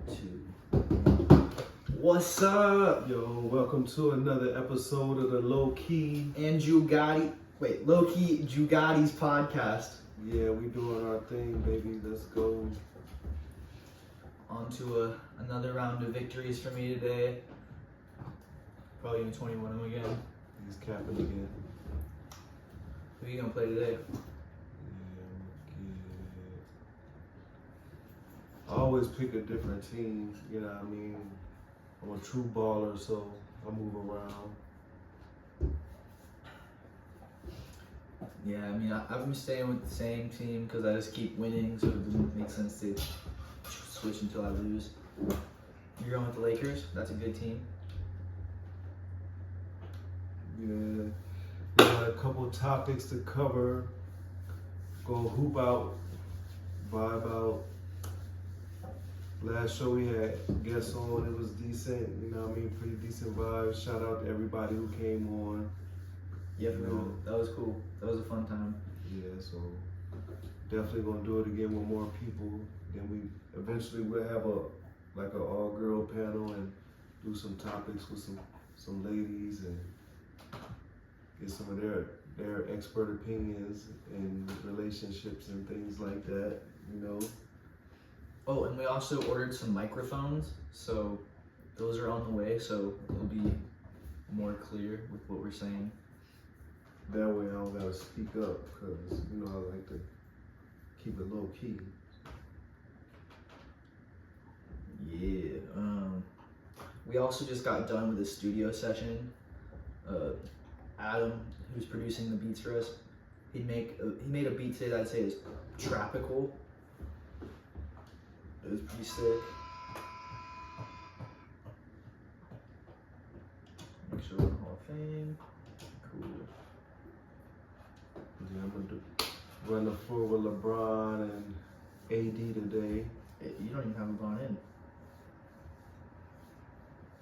2. What's up? Yo, welcome to another episode of the Lowkey And Jooh Gatti. Wait, Lowkey Jooh Gatti's podcast. Yeah, we doing our thing, baby. Let's go. On to another round of victories for me today. Probably gonna 21 again. He's capping again. Who are you gonna play today? I always pick a different team, you know what I mean? I'm a true baller, so I move around. Yeah, I mean, I've been staying with the same team because I just keep winning, so it doesn't make sense to switch until I lose. You're going with the Lakers? That's a good team. Yeah, we got a couple topics to cover. Go hoop out, vibe out. Last show we had guests on, it was decent, you know what I mean, pretty decent vibes. Shout out to everybody who came on. Yeah, for real. That was cool. That was a fun time. Yeah, so definitely gonna do it again with more people. Then we eventually will have a all-girl panel and do some topics with some ladies and get some of their expert opinions in relationships and things like that, you know. Oh, and we also ordered some microphones, so those are on the way, so it'll be more clear with what we're saying. That way I don't gotta speak up, because, you know, I like to keep it low key. Yeah, we also just got done with a studio session. Adam, who's producing the beats for us, he made a beat today that I'd say is tropical. It was pretty sick. Make sure we're in the Hall of Fame. Cool. Yeah, I'm gonna run the floor with LeBron and AD today. You don't even have LeBron in.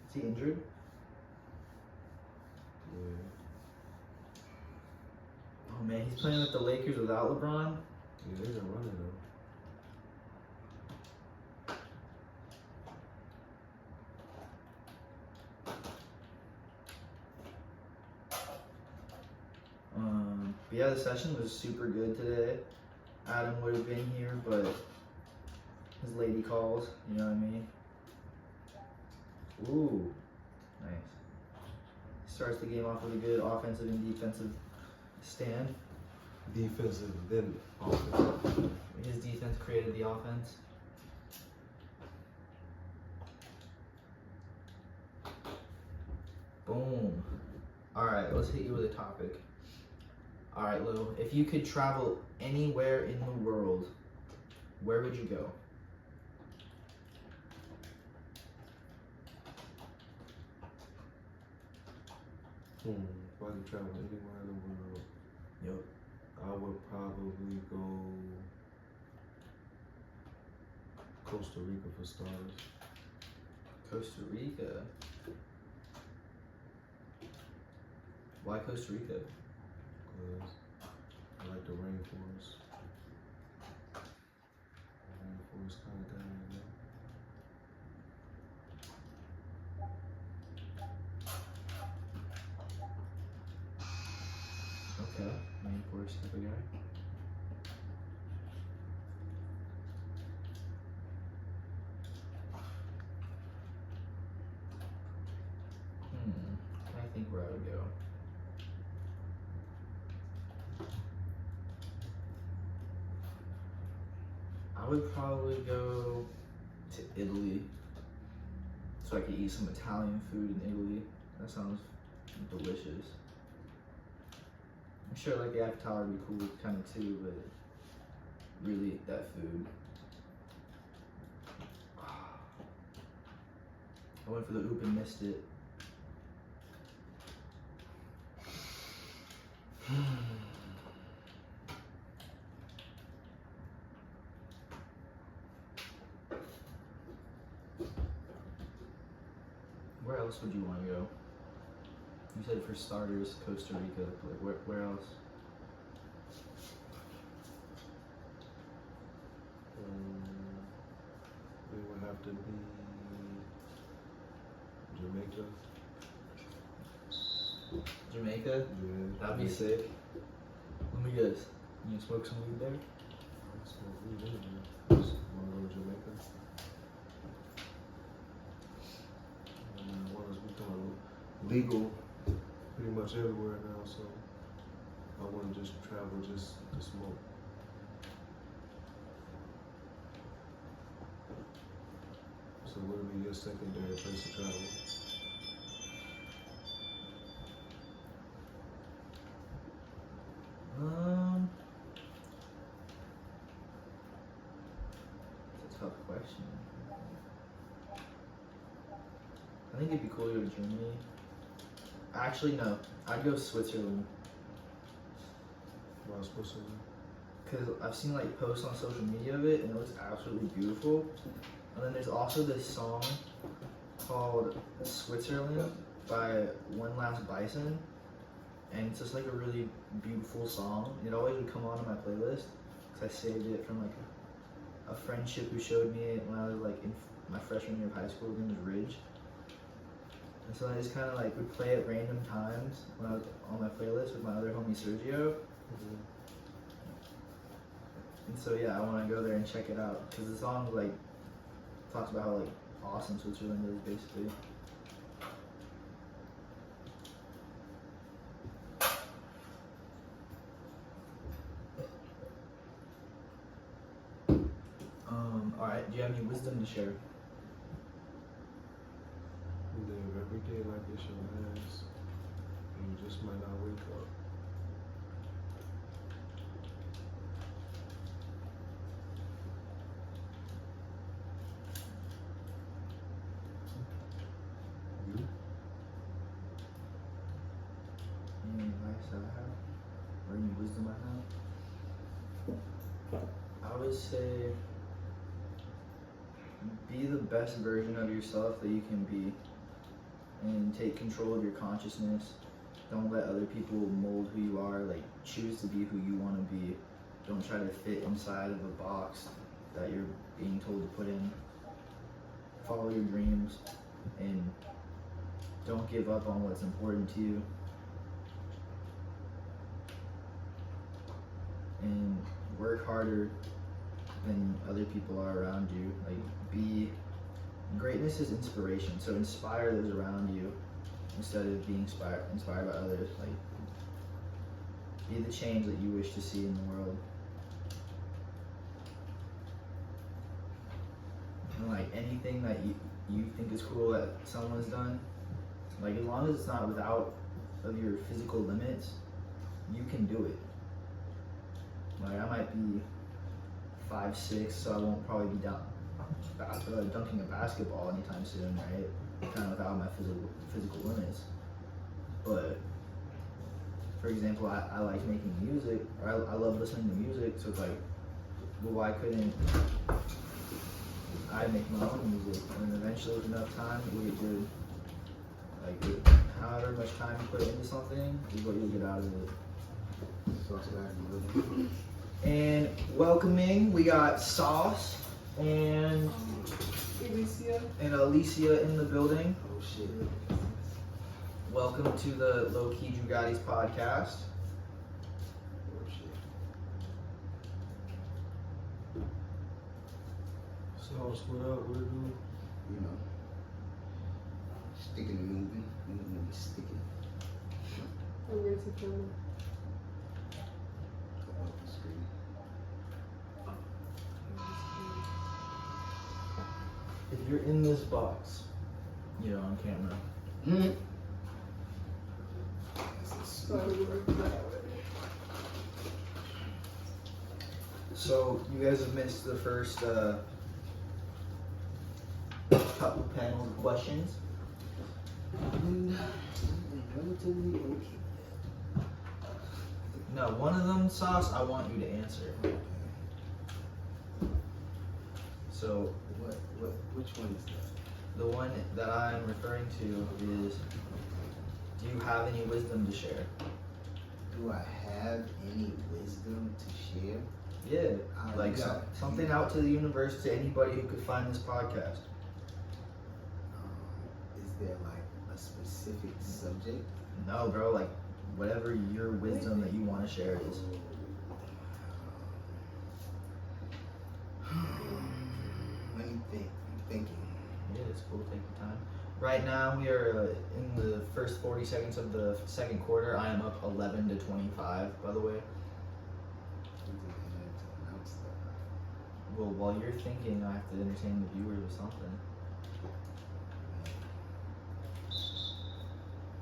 Is he injured? Yeah. Oh man, he's playing with the Lakers without LeBron? Yeah, they're gonna run it though. But yeah, the session was super good today. Adam would have been here, but his lady calls, you know what I mean? Ooh, nice. Starts the game off with a good offensive and defensive stand. Defensive, then offensive. His defense created the offense. Boom. Alright, let's hit you with a topic. Alright, Lou, if you could travel anywhere in the world, where would you go? If I could travel anywhere in the world, Yep. I would probably go Costa Rica for starters. Costa Rica? Why Costa Rica? Because I like the rainforest. Rainforest kind of thing, you know? Okay, rainforest type of guy. I think where I would go. I would probably go to Italy so I could eat some Italian food in Italy. That sounds delicious. I'm sure like the Avatar would be cool kind of too, but really that food. I went for the oop and missed it. Where else would you want to go? You said for starters, Costa Rica. Like where else? We would have have to be Jamaica. Jamaica? Yeah. That'd be sick. Let me guess. You smoke some weed there? I smoke weed anywhere. Just wanna go to Jamaica. And marijuana's becoming legal pretty much everywhere now, so I wanna just travel just to smoke. So what would be your secondary place to travel? It's a tough question. I think it'd be cool to go to Germany. Actually, no. I'd go Switzerland. Why Switzerland? Because I've seen like posts on social media of it and it looks absolutely beautiful. And then there's also this song called Switzerland by One Last Bison. And it's just like a really beautiful song. It always would come on my playlist because I saved it from like a friendship who showed me it when I was like in my freshman year of high school. His name was Ridge. And so I just kind of like would play at random times when I was on my playlist with my other homie Sergio. Mm-hmm. And so yeah, I want to go there and check it out because the song like talks about how like awesome Switzerland is basically. All right. Do you have any wisdom to share? Live every day like it's your last, and you just might not wake up. You? Any advice that I have? Or any wisdom I have? I would say be the best version of yourself that you can be and take control of your consciousness. Don't let other people mold who you are. Like, choose to be who you want to be. Don't try to fit inside of a box that you're being told to put in. Follow your dreams and don't give up on what's important to you. And work harder than other people are around you. Greatness is inspiration, so inspire those around you instead of being inspired by others. Like, be the change that you wish to see in the world. And like anything that you think is cool that someone's done, like as long as it's not without of your physical limits, you can do it. Like, I might be 5'6", so I won't probably be dunking a basketball anytime soon, right? Kind of without my physical limits. But for example, I like making music, or I love listening to music. So it's like, well, why couldn't I make my own music? And eventually, with enough time, you'll get good. Like, however much time you put into something is what you'll get out of it. And welcoming, we got Sauce and Alicia in the building. Oh shit. Welcome to the Lowkey Jooh Gatti's podcast. Oh shit. Sauce, what up? What it do? You know. Sticking and moving. Moving and sticking. I'm ready to film. Come up the screen. If you're in this box, you're on camera. Mm-hmm. So you guys have missed the first couple panels of questions. Relatively okay. No, one of them, Sauce, I want you to answer. So Which one is that? the one that I'm referring to is, do you have any wisdom to share? Do I have any wisdom to share? Yeah, You like got- something out to the universe, to anybody who could find this podcast. Is there like a specific subject? No, bro, like whatever your wisdom that you want to share is. Let me think. I'm thinking. Yeah, it's cool. Take your time. Right now, we are in the first 40 seconds of the second quarter. I am up 11 to 25, by the way. Well, while you're thinking, I have to entertain the viewers with something.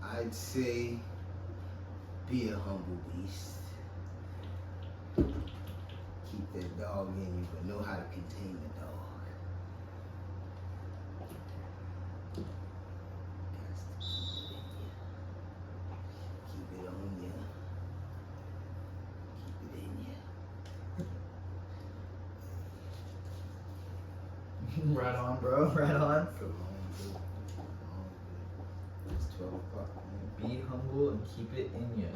I'd say be a humble beast. Keep that dog in you, but know how to contain the dog. Keep it on you. Keep it in you. Right on, bro. Right on. Come on, dude. Come on, dude. It's 12 o'clock, man. Be humble and keep it in you.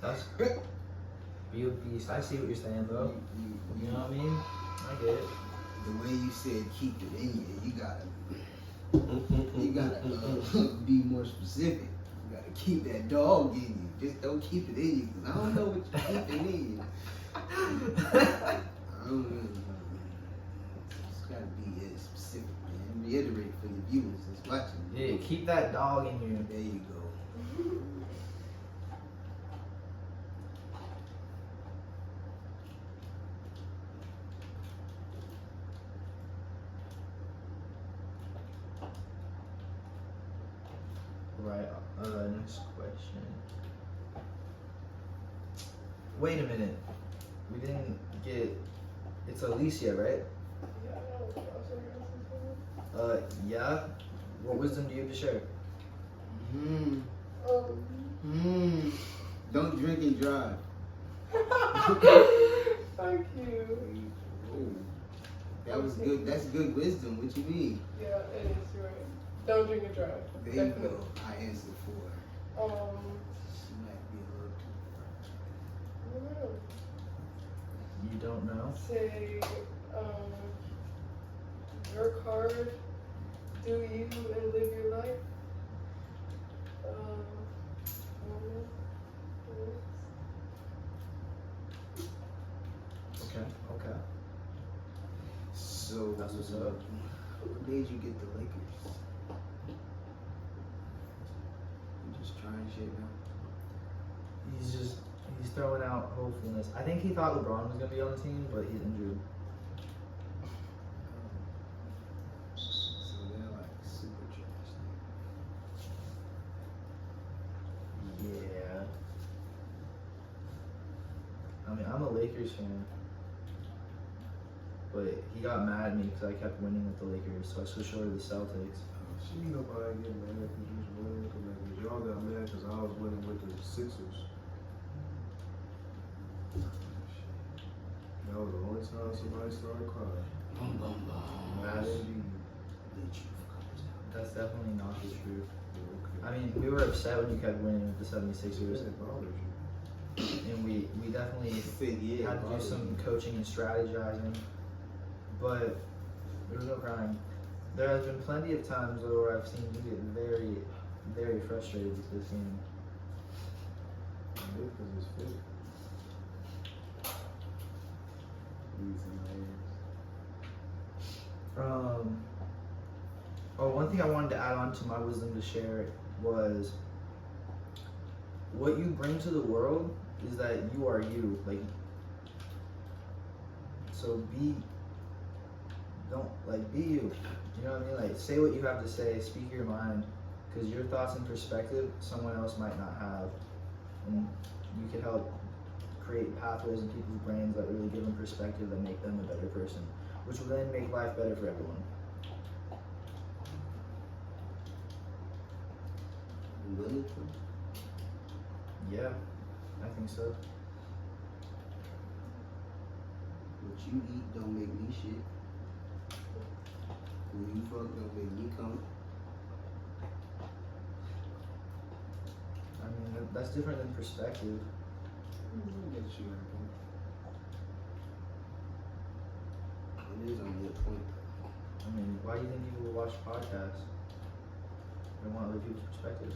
That's be a beast. I see what you're saying, bro. You know what I mean? I get it. The way you said keep it in you, you gotta be more specific. You gotta keep that dog in you. Just don't keep it in you, cause I don't know what you're keeping in you. I don't know. It's gotta be specific, man. Reiterate for the viewers that's watching. Yeah, keep that dog in you. There you go. Right. Next question. Wait a minute. We didn't get. It's Alicia, right? Yeah, I know. Also, you're asking Yeah. What wisdom do you have to share? Don't drink and drive. Thank you. That was good. That's good wisdom. What you mean? Yeah, it is. You're right. Don't drink and drive. There you Definitely. go. I answered for her. She might be a little too. I don't know. You don't know? Say, work hard, do you, and live your life. I don't know. Okay. So That's what's up. what made you get the Lakers? You just trying shit now? He's throwing out hopefulness. I think he thought LeBron was gonna be on the team, but he's injured. So they're like super trash. Yeah. I mean, I'm a Lakers fan, but he got mad at me because I kept winning with the Lakers, so I switched over to the Celtics. She ain't nobody get mad because you was winning. Cause y'all got mad because I was winning with the Sixers. That was the only time somebody started crying. Boom, boom, boom. Mad indeed. The truth comes out. That's definitely not the truth. Okay. I mean, we were upset when you kept winning with the 76ers, It bothers you. and we definitely Said, yeah, had to do some coaching and strategizing, but there was no crying. There has been plenty of times though where I've seen you get very, very frustrated with this game. Because it's fit. Oh, one thing I wanted to add on to my wisdom to share was what you bring to the world is that you are you. Like, so be you. You know what I mean? Like, say what you have to say, speak your mind, because your thoughts and perspective someone else might not have, and you can help create pathways in people's brains that really give them perspective that make them a better person, which will then make life better for everyone. Really? Yeah, I think so. What you eat don't make me shit. Who you fuck don't make me come. I mean, that's different than perspective. I get you, good point. I mean, why do you think people watch podcasts? They want other people's perspectives.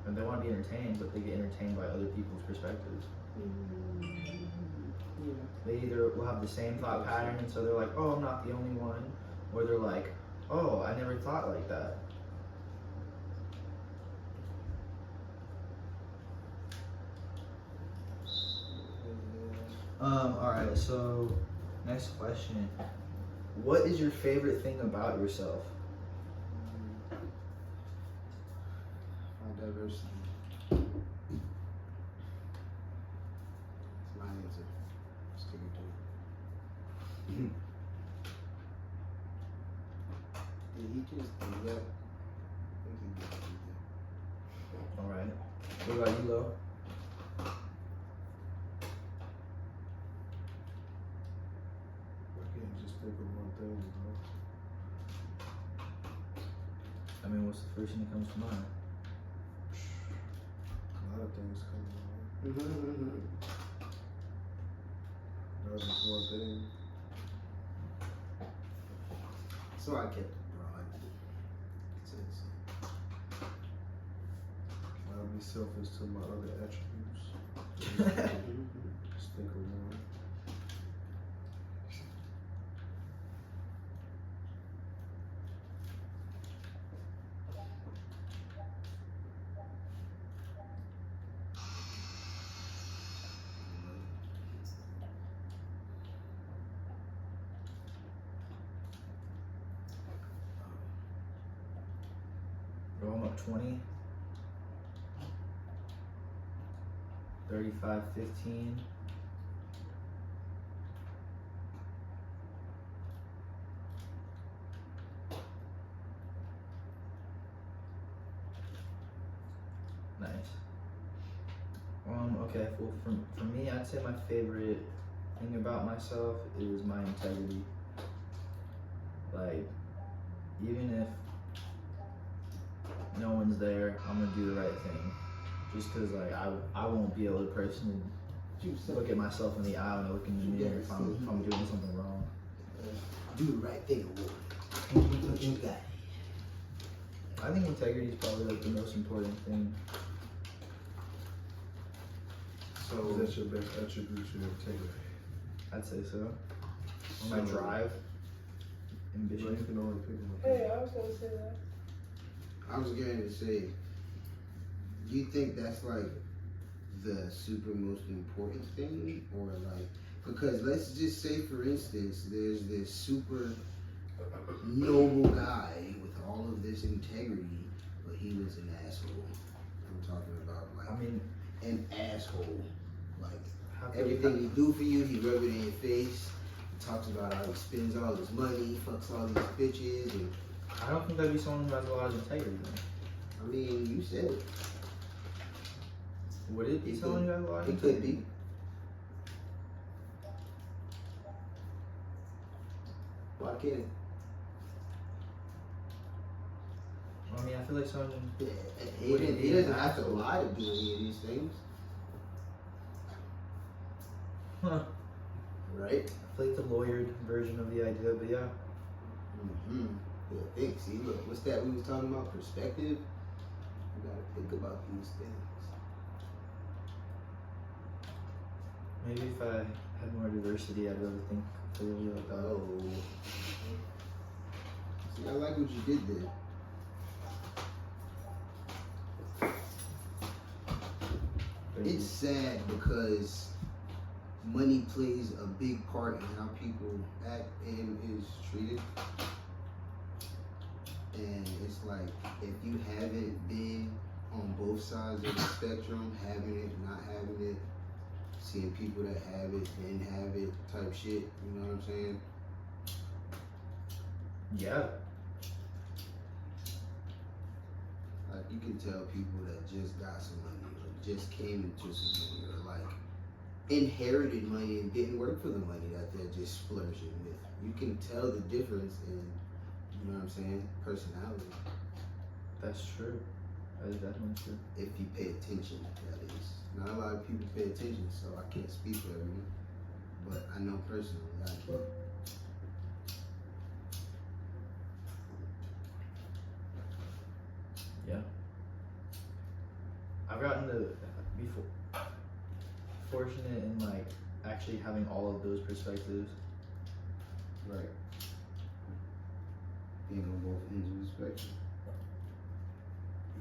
And they want to be entertained, but they get entertained by other people's perspectives. Yeah. They either will have the same thought pattern, and so they're like, oh, I'm not the only one. Or they're like, oh, I never thought like that. Alright, so next question. What is your favorite thing about yourself? My diversity. That's my answer. Stick it to it. Did he just do that? I think he just did that. Alright. What about you, Lo? I can't just think of one thing, bro. I mean, what's the first thing that comes to mind? A lot of things come to mind. That was just one thing. So I kept it broad. Since I'll be selfish to my other attributes. Just think of one. Bro, I'm up 20. 35-15. Nice. Okay, well, for me, I'd say my favorite thing about myself is my integrity. Like, even if no one's there, I'm gonna do the right thing. Just cause like I won't be able to personally look at myself in the eye when I look in the mirror if I'm doing something wrong. do the right thing, award. What you got? I think integrity is probably like the most important thing. So that's your best attribute, your integrity. I'd say so. Or my drive, But ambition. you can only pick one. Hey, I was gonna say that. I was going to say, do you think that's like the super most important thing, or like, because let's just say for instance, there's this super noble guy with all of this integrity, but he was an asshole. I'm talking about like I mean, an asshole. Like how could everything he do for you, he rub it in your face. He talks about how he spends all his money, fucks all these bitches, and I don't think that'd be someone who has a lot of integrity. Though. I mean, you said it. Would it be It someone who has a lot of It integrity? could be. Why can't it? I mean, I feel like someone. He doesn't have to lie to do any of these things, Huh. right? I feel like the lawyered version of the idea, but yeah. Mm-hmm. Yeah, think. See, look, what's that we was talking about? Perspective. You gotta think about these things. Maybe if I had more diversity, I'd really think clearly like that. Oh. See, I like what you did there. It's sad because money plays a big part in how people act and is treated. And it's like, if you haven't been on both sides of the spectrum, having it, not having it, seeing people that have it and have it type shit, you know what I'm saying? Yeah. Like, you can tell people that just got some money or just came into some money or like inherited money and didn't work for the money that they're just splurging with. You can tell the difference in, you know what I'm saying, personality. That's true. That is definitely true. If you pay attention, that is. Not a lot of people pay attention, so I can't speak for everyone. But I know personally, I do. I've gotten to be fortunate in like actually having all of those perspectives. Right. Being on both ends of the spectrum.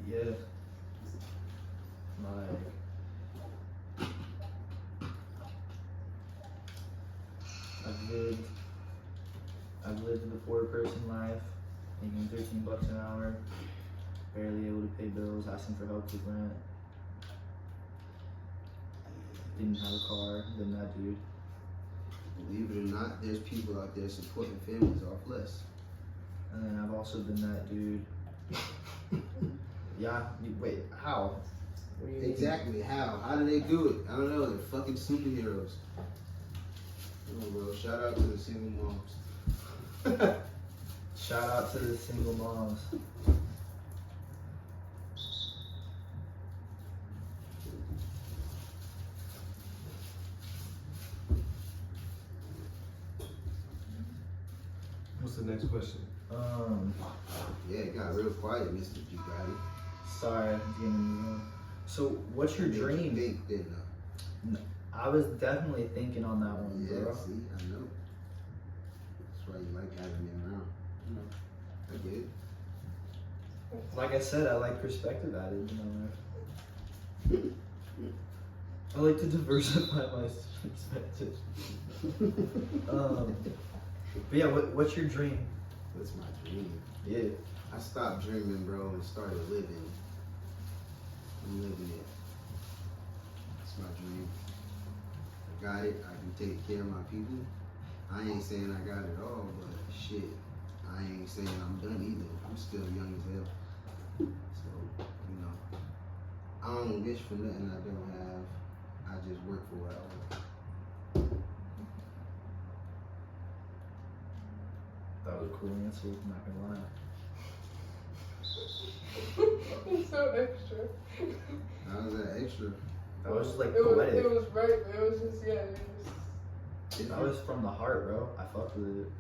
Yeah. Like I've lived the 4-person life, making $13 an hour, barely able to pay bills, asking for help with rent. Didn't have a car, been that dude. Believe it or not, there's people out there supporting families off less. And then I've also been that dude. Yeah, wait, how? What do you mean? Exactly, how? How do they do it? I don't know, they're fucking superheroes. Oh, bro, shout out to the single moms. Shout out to the single moms. What's the next question? Yeah, it got real quiet, Mr. G. Gatti. Sorry, I'm getting in the room. So, what's your What did you dream? think, didn't I was definitely thinking on that one, Yeah, bro. see, I know. That's why you like having me around. You know, I get it. Like I said, I like perspective added, you know. I like to diversify my perspectives. But yeah, what's your dream? What's my dream? Yeah. I stopped dreaming, bro, and started living. I'm living it. It's my dream. I got it. I can take care of my people. I ain't saying I got it all, but shit, I ain't saying I'm done either. I'm still young as hell. So, you know, I don't wish for nothing I don't have. I just work for what I want. That was a cool answer, I'm not gonna lie. It's so extra. How was that extra? That was just like It poetic. was right, but it was just, yeah, it was. That was from the heart, bro. I fucked with it.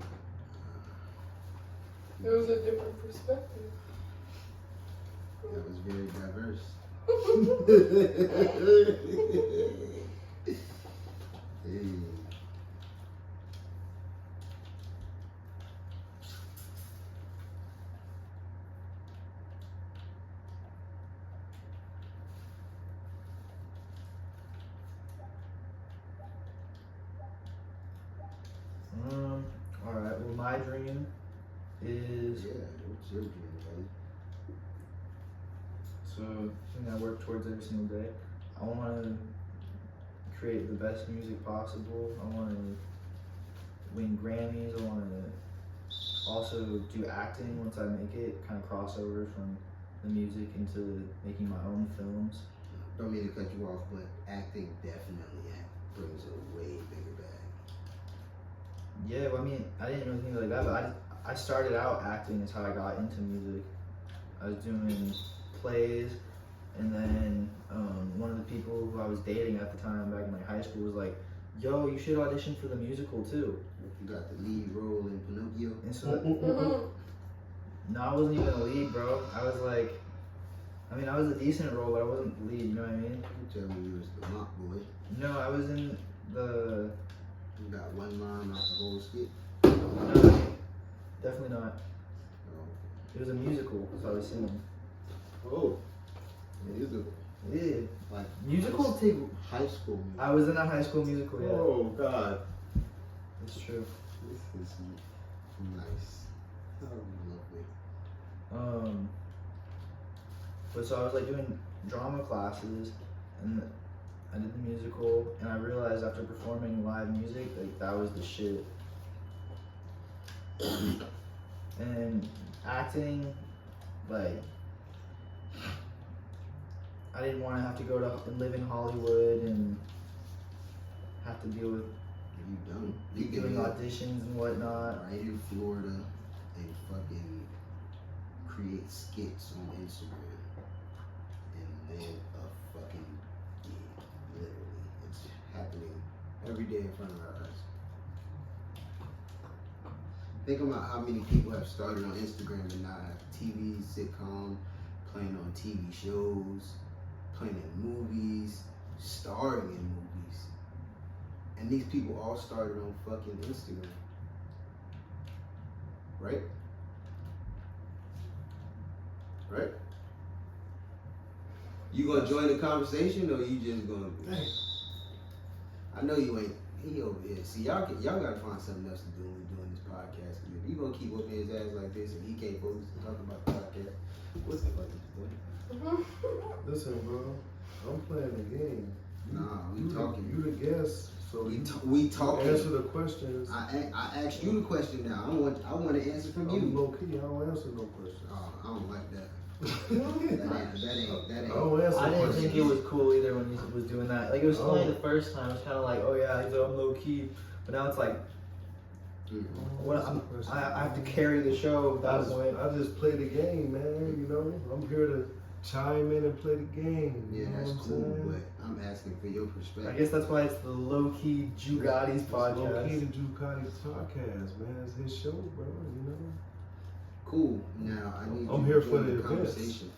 It was a different perspective. That was very diverse. Hey. Alright, well my dream is Yeah, what's your dream, buddy? so something I work towards every single day. I wanna create the best music possible. I wanna win Grammys. I wanna also do acting once I make it, kind of crossover from the music into making my own films. Don't mean to cut you off, but acting definitely brings a way bigger bag. Yeah, well, I mean, I didn't really think like that, but I started out acting is how I got into music. I was doing plays, and then one of the people who I was dating at the time back in like high school was like, yo, you should audition for the musical too. You got the lead role in Pinocchio. And so, no, I wasn't even a lead, bro. I was like, I mean, I was a decent role, but I wasn't the lead, you know what I mean? You tell me you was the mock boy. No, I was in the, You got one line off the whole skit. no, definitely not. Oh, It was a musical, so I was singing. oh, musical. Yeah, Like musical take, high school music. I was in a high school musical, yeah. Oh God. It's true. This is nice. Oh, lovely. But so I was like doing drama classes, and I did the musical, and I realized after performing live music, like that was the shit. And acting, like, I didn't want to have to go to and live in Hollywood and have to deal with You done. You doing can live auditions and whatnot. right in Florida and fucking create skits on Instagram and live a fucking gig. Literally. It's happening every day in front of our eyes. Think about how many people have started on Instagram and now have TV, sitcom, playing on TV shows, playing in movies, starring in movies. And these people all started on fucking Instagram. Right? Right? You gonna join the conversation or you just gonna? I know you ain't. He over here. See, y'all gotta find something else to do when we doing this podcast. If you gonna keep whooping his ass like this and he can't focus to talk about the podcast, what's the fucking point? Listen, bro. I'm playing the game. Nah, we talking. You the guest, so we talking. Answer the questions. I asked you the question now. I want to answer from I'm you. low key. I don't answer no questions. Oh, I don't like that. that ain't. I don't answer I didn't questions. think it was cool either when he was doing that. Like, it was only the first time. It was kind of like, oh yeah, he's I'm low key. But now it's like, what? I have to carry the show. I That point. just play the game, man. You know, I'm here to chime in and play the game. Yeah, you know that's what I'm cool, saying? but I'm asking for your perspective. I guess that's why it's the Lowkey Jooh Gatti's Low key podcast. the Jooh Gatti podcast, man. It's his show, bro. You know. Cool. Now I need I'm you here to for join the the events. conversation.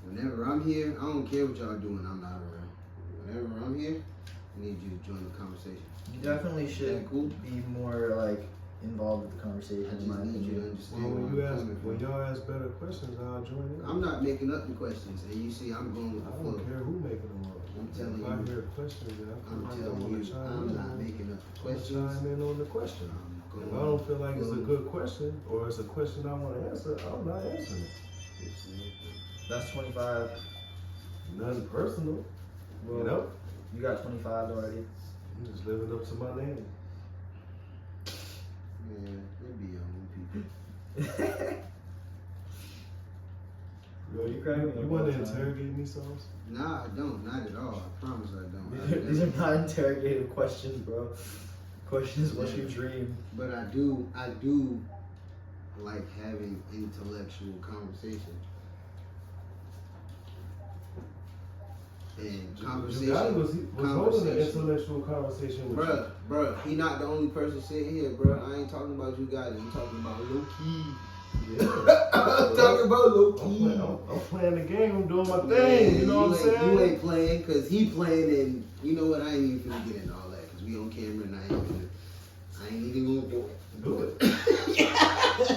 Whenever I'm here, I don't care what y'all doing. I'm not around. Whenever I'm here, I need you to join the conversation. You definitely should that cool? be more like involved with the conversation. I In my just need you to opinion. understand Well, where I'm coming when from. y'all ask better questions, I'll join in. I'm not making up the questions, and you see, I'm going with I the don't flow. care who making them up. I'm telling if I you. hear questions, then I'm I telling want you, to chime I'm in. not making up the I'm questions. chime in on the question. I'm If going I don't feel like it's a with good question or it's a question I want to answer, I'm not answering it. That's 25. Nothing personal, Well, you know. You got 25 already. I'm just living up to my name. Yeah, they be your own people. Yo, You crack me up you want to all the time. interrogate me, Sauce? Nah, I don't. Not at all. I promise I don't. These are not interrogative questions, bro. Question is, what's your dream? But I do like having intellectual conversation. And Gatti conversation. was holding an intellectual conversation with Bruh, he not the only person sitting here, bruh. I ain't talking about you guys. I'm talking about Lowkey. you. Yeah. I'm talking about Lowkey. I'm playing the game. I'm doing my thing. You know what I'm saying? You ain't playing because he playing, and you know what? I ain't even finna get into all that because we on camera and I ain't even gonna do it. Do it.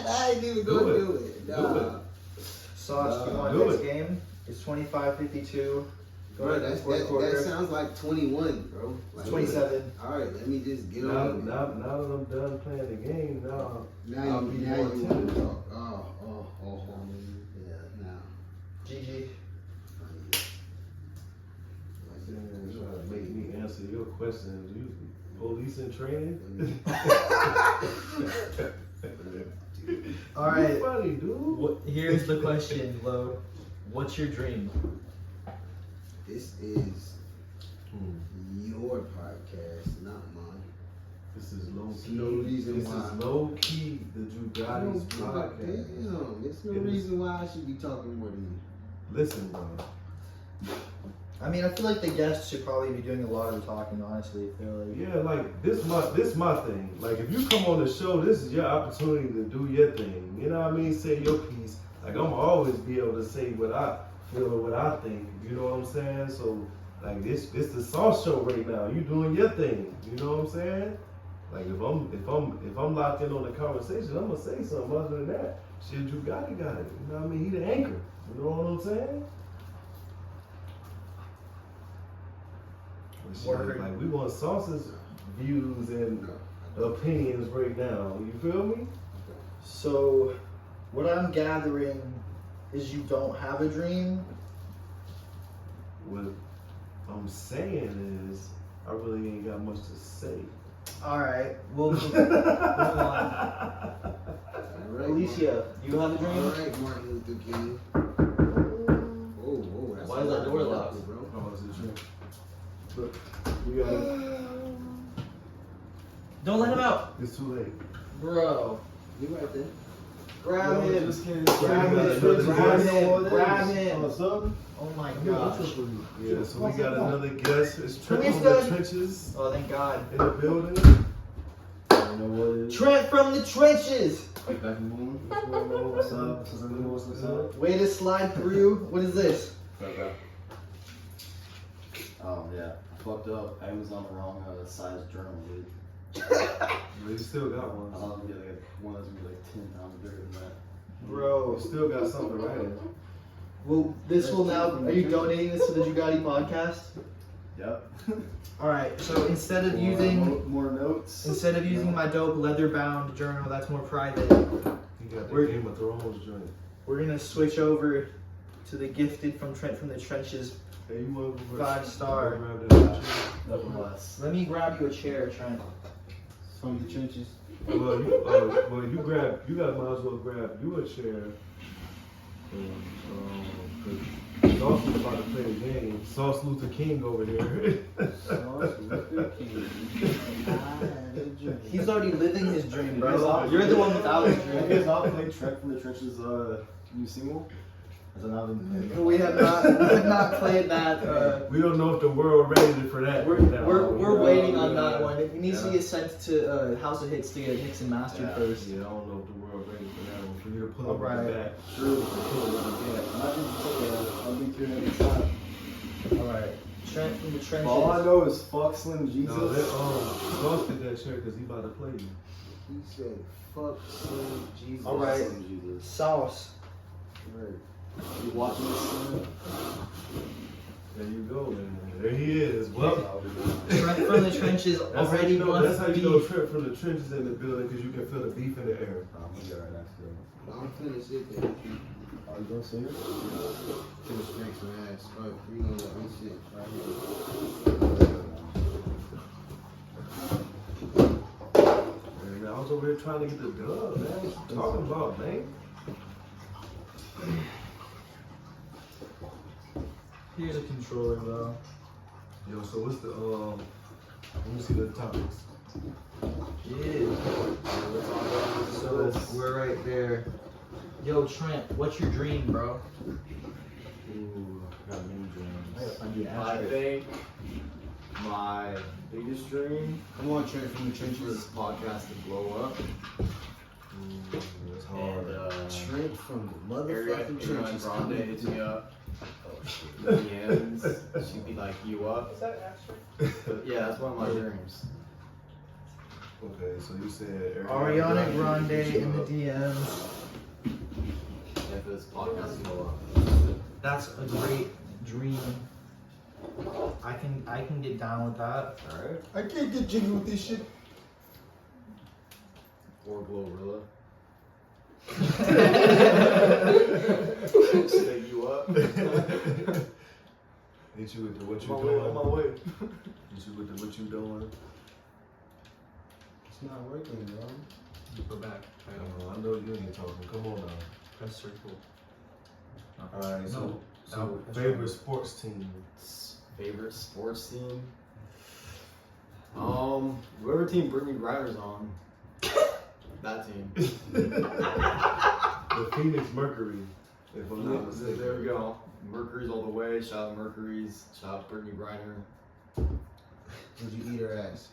I ain't even gonna do it. Nah. Do it. Sauce, you want do next it. game? It's 25-52. Bro, that sounds like 21, bro. Like, 27. All right, let me just get Now on with it. that I'm done playing the game, now Now I'll you be now more you want to attentive. talk. Oh. Yeah, now. GG. Trying to make me answer your questions. You police in training? All right. You funny, dude. Here's the question, Lo. What's your dream? This is your podcast, not mine. This is low There's key. no reason this why. is low key. The Jooh Gatti's podcast. Damn, there's no It is- reason why I should be talking more than you. Listen, bro. I mean, I feel like the guests should probably be doing a lot of the talking, honestly. If they're like, Yeah, like this my thing. Like if you come on the show, this is your opportunity to do your thing. You know what I mean? Say your piece. Like I'm always be able to say what I feel or what I think. You know what I'm saying? So like this the Sauce show right now. You doing your thing. You know what I'm saying? Like if I'm locked in on the conversation, I'm gonna say something other than that. Shit, you got it. You know what I mean? He the anchor. You know what I'm saying? But shit, Word. like we want Sauce's views and opinions right now. You feel me? so what I'm gathering is you don't have a dream. What I'm saying is, I really ain't got much to say. All right, we'll move on. All right, Alicia, you have a All dream? right, Martin Luther King. Oh, that's Why is that door locked? bro? Oh, it's a drink. Look, we got it. Don't let him out, It's too late. bro. You right there. Grab him. Just kidding. Grab him. Grab him. Grab him. Something? Oh my What's gosh. up with you? Yeah, so we got another guest. It's Trent Come from here, the son. Trenches Oh, thank God. in the building. I don't know what it is. Trent from the trenches. Back in the moon. What's up? What's up? Way to slide through. What is this? Okay. Yeah. I fucked up. Amazon the wrong size journal, dude. But you still got I one. thought it would get like one that's gonna be like 10 times bigger than that. Bro. You still got something right in. Well, this will now. Are you donating this to the Gatti podcast? Yep. Alright, so instead of using more notes. instead of using my dope leather bound journal that's more private, You got the We're- Game of Thrones joint. we're gonna switch over to the gifted from Trent from the Trenches. Hey, you want to 5-star. grab that? Nothing less. Let me grab you a chair, Trent. From the trenches. Well, you grab. You got might as well grab you a chair. Cause Sauce is about to play a game. Sauce Luther King over here. He's already living his dream, You guys bro. all- You're the one without his Have you dream. guys not played Trent from the Trenches new single? Has it not been played? We have not played that. We don't know if the world ready for that. We're, right now. we're waiting on Yeah. that one. It needs to get sent to House of Hits to get mixed and mastered Yeah. first. Yeah, I don't know if the world ready for that one. For you to pull up Alright. the back. True. I'll be here every time. Alright. Trent from the Trenches. All I know is fuck Slim Jesus. No, that Sauce did that chair because he about to play you. He said, fuck Slim Jesus. Alright. Slim Jesus. Sauce. Right. You watching this Slim? There you go, man. There he is. Well, Trent from the Trenches that's how already you know. wants That's how you beef. know Trent from the trenches in the building because you can feel the beef in the air. I'm gonna get right next to him. I'm finna sit there. Are you gonna see it? Finish drink some ass. Fuck, we gonna let me sit right Man, I was over here trying to get the dub, man. What you talking about, man? Here's a controller, bro. Yo, so what's the let me see the topics. Yeah. So we're right there. Yo, Trent, what's your dream, bro? Ooh, I got many dreams. Find you an I asterisk. think my biggest dream Come on, Trent from the for this trenches. podcast to blow up. It's hard. And Trent from the motherfucking Ariana trenches. Grande hits me up. DMs. She'd be like, you up? Is that asterisk? Yeah, that's one of my dreams. Okay, so you said Ariana Grande in the DMs. And for this podcast to blow up. That's a great dream. I can get down with that. Alright. I can't get jiggy with this shit. Or Glorilla. Hit Stay you up. you with the what you On doing. my way. Hit you with the what you doing. It's not working, bro. Go back. I know you ain't talking. Come on now. Press circle. Alright, so, No, that's favorite right. sports team. Favorite sports team? Whatever team Brittany Griner's on. That team. The Phoenix Mercury, if I'm not mistaken. There we go. Mercury's all the way. Shout out Mercury's. Shout out Brittany Griner. Would you eat her ass?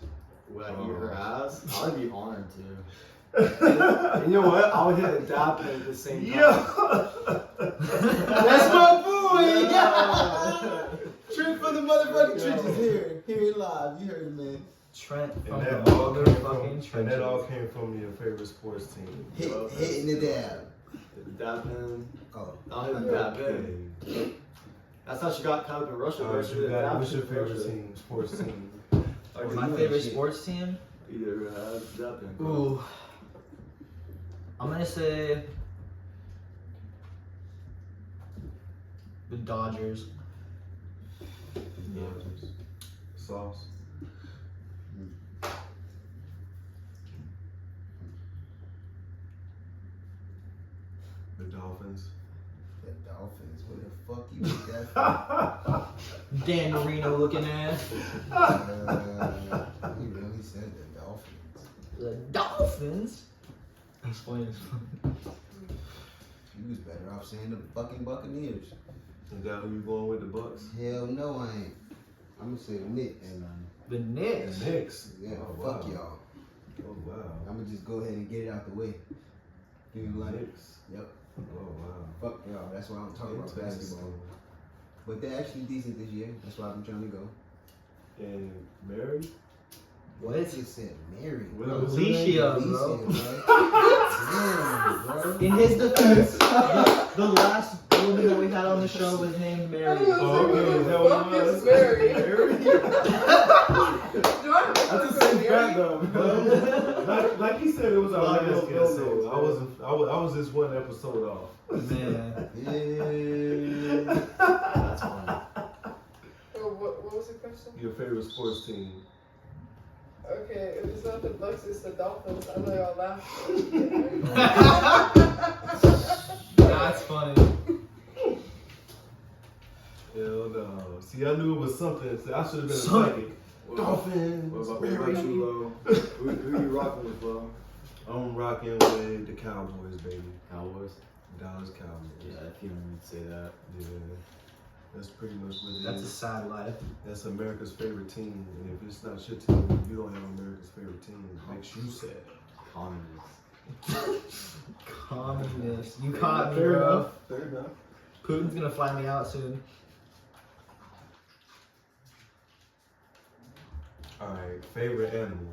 Would I eat her ass? I'd be honored to. And you know what? I would hit a dap at the same time. That's my boy! Yeah. Trent from the motherfucking trenches here. Here live. You heard it, man. Trent And from that the all came from, motherfucking and that all Trenches. came from your favorite sports team. Hitting the dab. Hit the dap in. Oh. I'll hit the dap in. That's how she got caught up in Russia. Alright, She you did got it. dap What's your in favorite Russia. team, sports team? My favorite sports team? Either dap in. Ooh. I'm gonna say the Dodgers. Sauce. The Dolphins. The Dolphins. Where the fuck you get that from? Dan Marino looking ass. He really said the Dolphins. The Dolphins? Explain it. You was better off saying the fucking Buccaneers. Is that who you going with, the Bucks? Hell no, I ain't. I'm gonna say the Knicks. The Knicks. The Knicks. Yeah, Oh, fuck wow. y'all. Oh wow. I'm gonna just go ahead and get it out the way. Do you like it? Knicks. Yep. Oh wow. Fuck y'all. That's why I'm talking about basketball. But they're actually decent this year. That's why I'm trying to go. And married? What? Just said married. What bro. was her Alicia, name? bro. Damn, bro. In his defense, the last woman that we had on the show was named Mary. Oh, okay, is that what Fuck it was? is Mary? Do I That's remember the same Mary? fact though. like he said, it was our Well, I last know, guest, no, so no. I was just one episode off. Man. Yeah. That's funny. Oh, what was the question? Your favorite sports team? Okay, if it's not the Bucks, it's the Dolphins. I know y'all laugh. That's funny. Hell no. See, I knew it was something. See, I should have been a Something. psychic. Dolphins. What about you, Lo? Who you rocking with, Lo? I'm rocking with the Cowboys, baby. Cowboys. Dallas Cowboys. Yeah, if you would say that. Yeah. That's pretty much what it That's a is. sad life. That's America's favorite team. And if it's not your team, if you don't have America's favorite team, it makes you sad. Communists. Communist. You caught me, Fair bro. enough. Fair enough. Putin's gonna fly me out soon. Alright, favorite animal.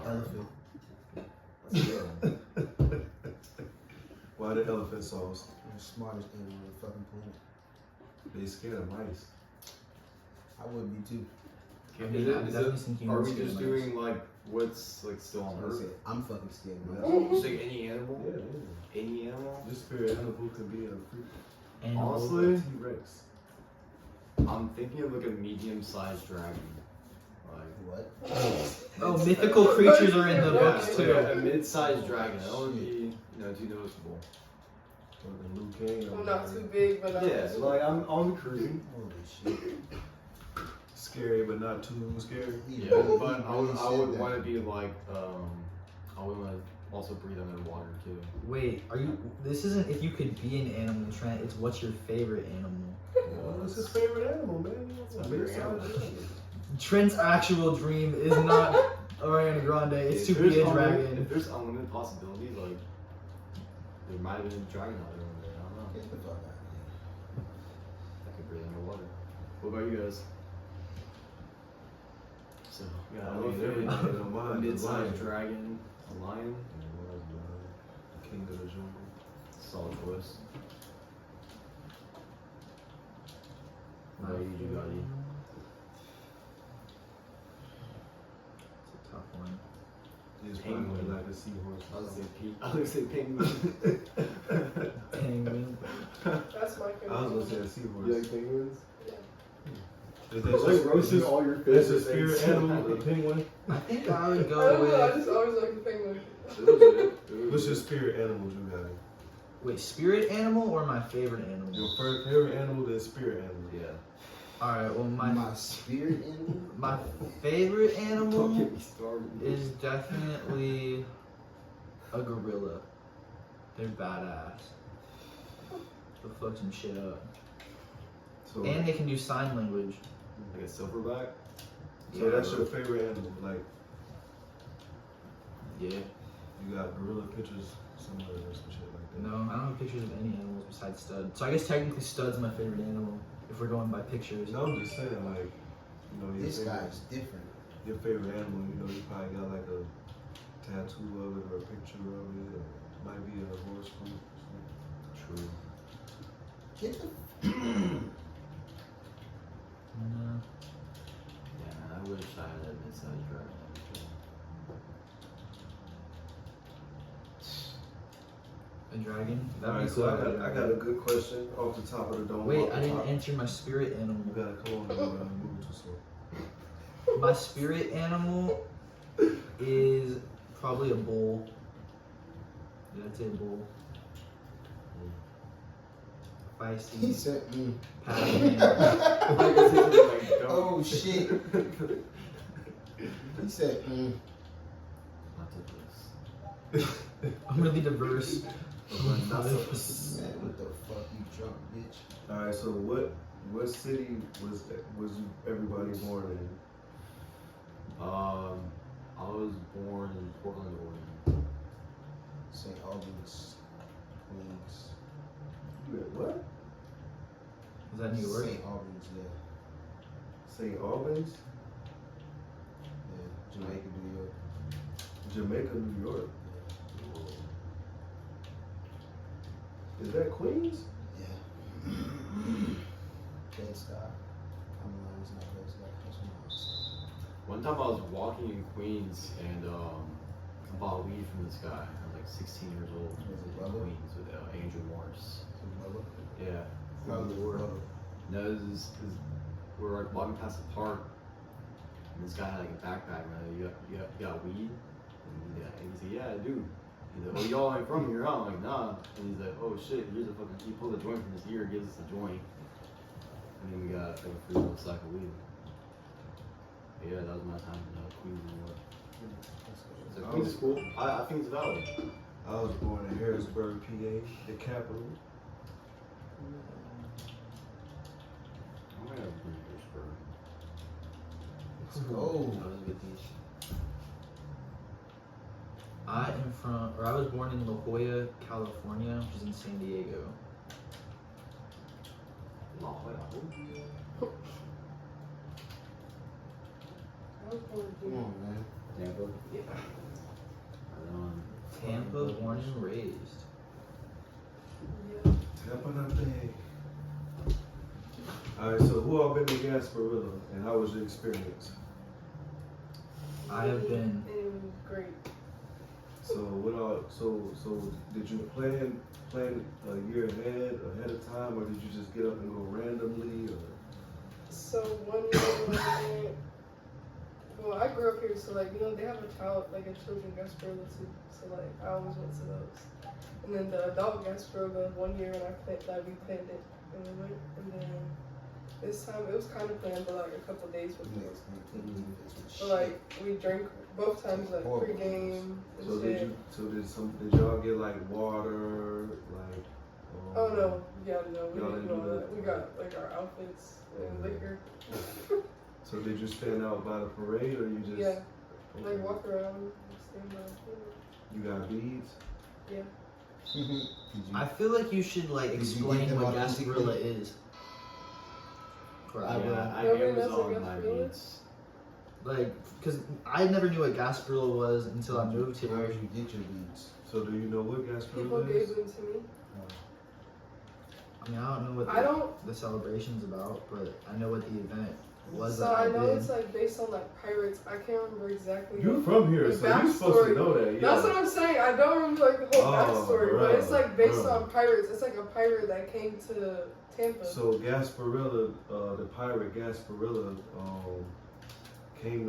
Elephant. That's good. Why the elephant sauce? The smartest animal on the fucking planet. They scared of mice. I would be too. I mean, I've definitely seen Are humans we scared just of doing like what's like still on I Earth? said, I'm fucking scared of Yeah. mice. Just like any animal? Yeah. Any animal? This spirit animal could be a freak. animals. Honestly, T-Rex. I'm thinking of like a medium-sized dragon. Like What? Oh, mythical creatures are in the Yeah, books like too. a mid-sized dragon. That would be too noticeable. Or the Liu Kang. I'm not too big, but Yeah, too like I'm cruising. Holy shit. Scary, but not too scary. Yeah, really- but he I really would said that. want to be like I would want to also breathe underwater too. Wait, are you? This isn't if you could be an animal, Trent. It's what's your favorite animal. Well, it's his favorite animal, man. It's my favorite animal. Trent's actual dream is not Ariana Grande. It's to If be a there's dragon. If there's unlimited possibilities, like there might have been a dragon out there one day. I don't know. Get the fuck out I could breathe underwater. What about you guys? So yeah, I mean, everybody don't mind. a The mid-sized lion. dragon, a lion, King of the jungle. solid choice. What about you, Gatti? It's a tough one. He's probably Penguin. like a seahorse. I was gonna say penguin. Penguin. That's my I was gonna say a You seahorse. like penguins? Is It's that like just, roasting all your that's favorite a spirit things. animal, a penguin? I think I would I go don't know, I with. just always like the penguin. What's your spirit animal you got? Wait, spirit animal or my favorite animal? Your first favorite animal, then spirit animal. Yeah. All right. Well, of here. My spirit animal? my favorite Don't animal get me started. is definitely a gorilla. They're badass. They'll fuck some shit up. So, And they can do sign language. Like a silverback? so that's your favorite animal. Like, Yeah. you got gorilla pictures somewhere or some shit like that. No, I don't have pictures of any animals besides stud. So I guess technically stud's my favorite animal if we're going by pictures. No, I'm just saying, like, you know, your This favorite, guy's different. your favorite animal, you know, you probably got like a tattoo of it or a picture of it, or it might be a horse fruit. True. Get the No. Yeah, I wish I had a mid-sized dragon. A dragon? That'd Alright, be so cool. I got a good question off the top of the dome. Wait, off the I didn't top. answer my spirit animal. You gotta come on, you gotta move too slow. My spirit animal is probably a bull. Yeah, I'd say a bull. He Feisty, said, passionate. oh shit. He said, Not to this. I'm really diverse. man, what the fuck, you drunk bitch? Alright, so what city was everybody born in? I was born in Portland, Oregon. St. Albans, Queens. You at what? Is that New York? St. Albans, yeah. St. Albans? Yeah. Jamaica, New York. Jamaica, New York. Is that Queens? Yeah. Bed-Stuy. I'm lying, it's not Bed-Stuy. That's what I was One time I was walking in Queens and I bought weed from this guy. I was like 16 years old. Was it in Bubba? Queens with Andrew Morris. saying. Yeah. How was the word? No, we were like walking past the park, and this guy had like a backpack. Man, you got weed? And he said, yeah, I do. He's like, oh, y'all ain't from here, huh? I'm like, nah. And he's like, oh shit, here's a fucking. He pulled a joint from his ear, gives us a joint, and then we got like a free little sack of weed. But yeah, that was my time in Queens, New York. So Queens is cool. I think it's valid. I was born in Harrisburg, PA, the capital. I'm gonna have Queens, Harrisburg. Let's go. That was a good beach. I was born in La Jolla, California, which is in San Diego. La Jolla. I was born Come here. on, man. Tampa. Yeah. Right on. Tampa, born and raised. Yeah. Tampa that thing. Alright, so who all been to Gasparilla and how was your experience? I have been. And it was great. So so did you plan a year ahead of time, or did you just get up and go randomly, or? So 1 year when I went, well, I grew up here, so like, you know, they have a children Gasparilla too. So like, I always went to those. And then the adult Gasparilla 1 year, and we planned it, and we went. And then this time it was kind of planned, but like a couple days before. But like we drank both times, like pre-game and So shit. did y'all get like water, like? Oh no, yeah, no, we Y'all didn't didn't do all do that. that? We got like our outfits and liquor. So did you stand out by the parade, or you just? Yeah, Okay. like walk around, stand by. You got beads? I feel like you should like Did you explain get them what authentically? Gasparilla is. For Yeah, everyone. I Nobody knows Amazon what my Gasparilla beats. Like, cause I never knew what Gasparilla was until I moved Where here. did you get your beats? So do you know what People Gasparilla gave is? them to me. I mean, I don't know what I don't. the celebration's about, but I know what the event was. So that I know did. it's like based on like pirates. I can't remember exactly. You the- from here, the so you supposed to backstory. know that. Yeah. That's what I'm saying. I don't remember like the whole Oh, backstory, but it's bro, like based bro. on pirates. It's like a pirate that came to Tampa. So Gasparilla, the pirate Gasparilla, came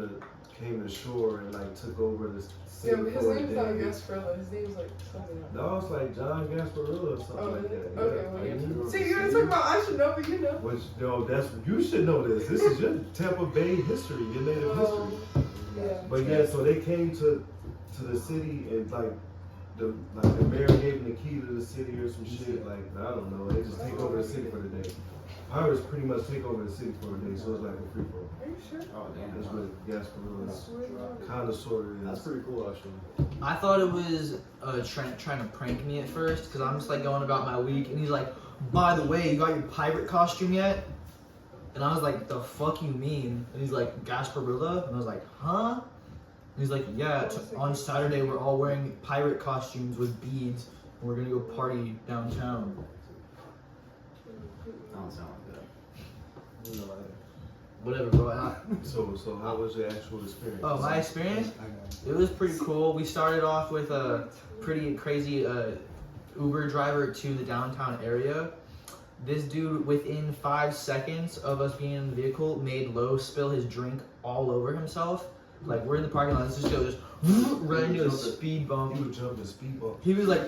to shore and like took over the Yeah, city but his for a name's not day. Gasparilla. His name's like something else. No, it's like John Gasparilla or something Oh, like really? that. Okay, Yeah. well, Like, yeah. you know, See, you're talking about I should know, but you know. Which, no, you should know this. This is your Tampa Bay history, your native Well, history. yeah. But yeah, so they came to the city and like the mayor gave them the key to the city or some shit. Like I don't know, they just take over the city for the day. Pirates pretty much take over the city for a day, so it's like a free for all. Are you sure? Oh damn. That's what Gasparilla is. Swear. Kind of sort of That's is. pretty cool actually. I thought it was Trent trying to prank me at first, cause I'm just like going about my week, and he's like, "By the way, you got your pirate costume yet?" And I was like, "The fuck you mean?" And he's like, "Gasparilla," and I was like, "Huh?" And he's like, "Yeah, on Saturday we're all wearing pirate costumes with beads, and we're gonna go party downtown." I don't sound like that. Whatever, bro. So how was your actual experience? Oh, my experience? I got It was pretty cool. We started off with a pretty crazy Uber driver to the downtown area. This dude, within 5 seconds of us being in the vehicle, made Low spill his drink all over himself. Like, we're in the parking lot, let's just go just right into a speed bump. You were jumping speed bump. He was like,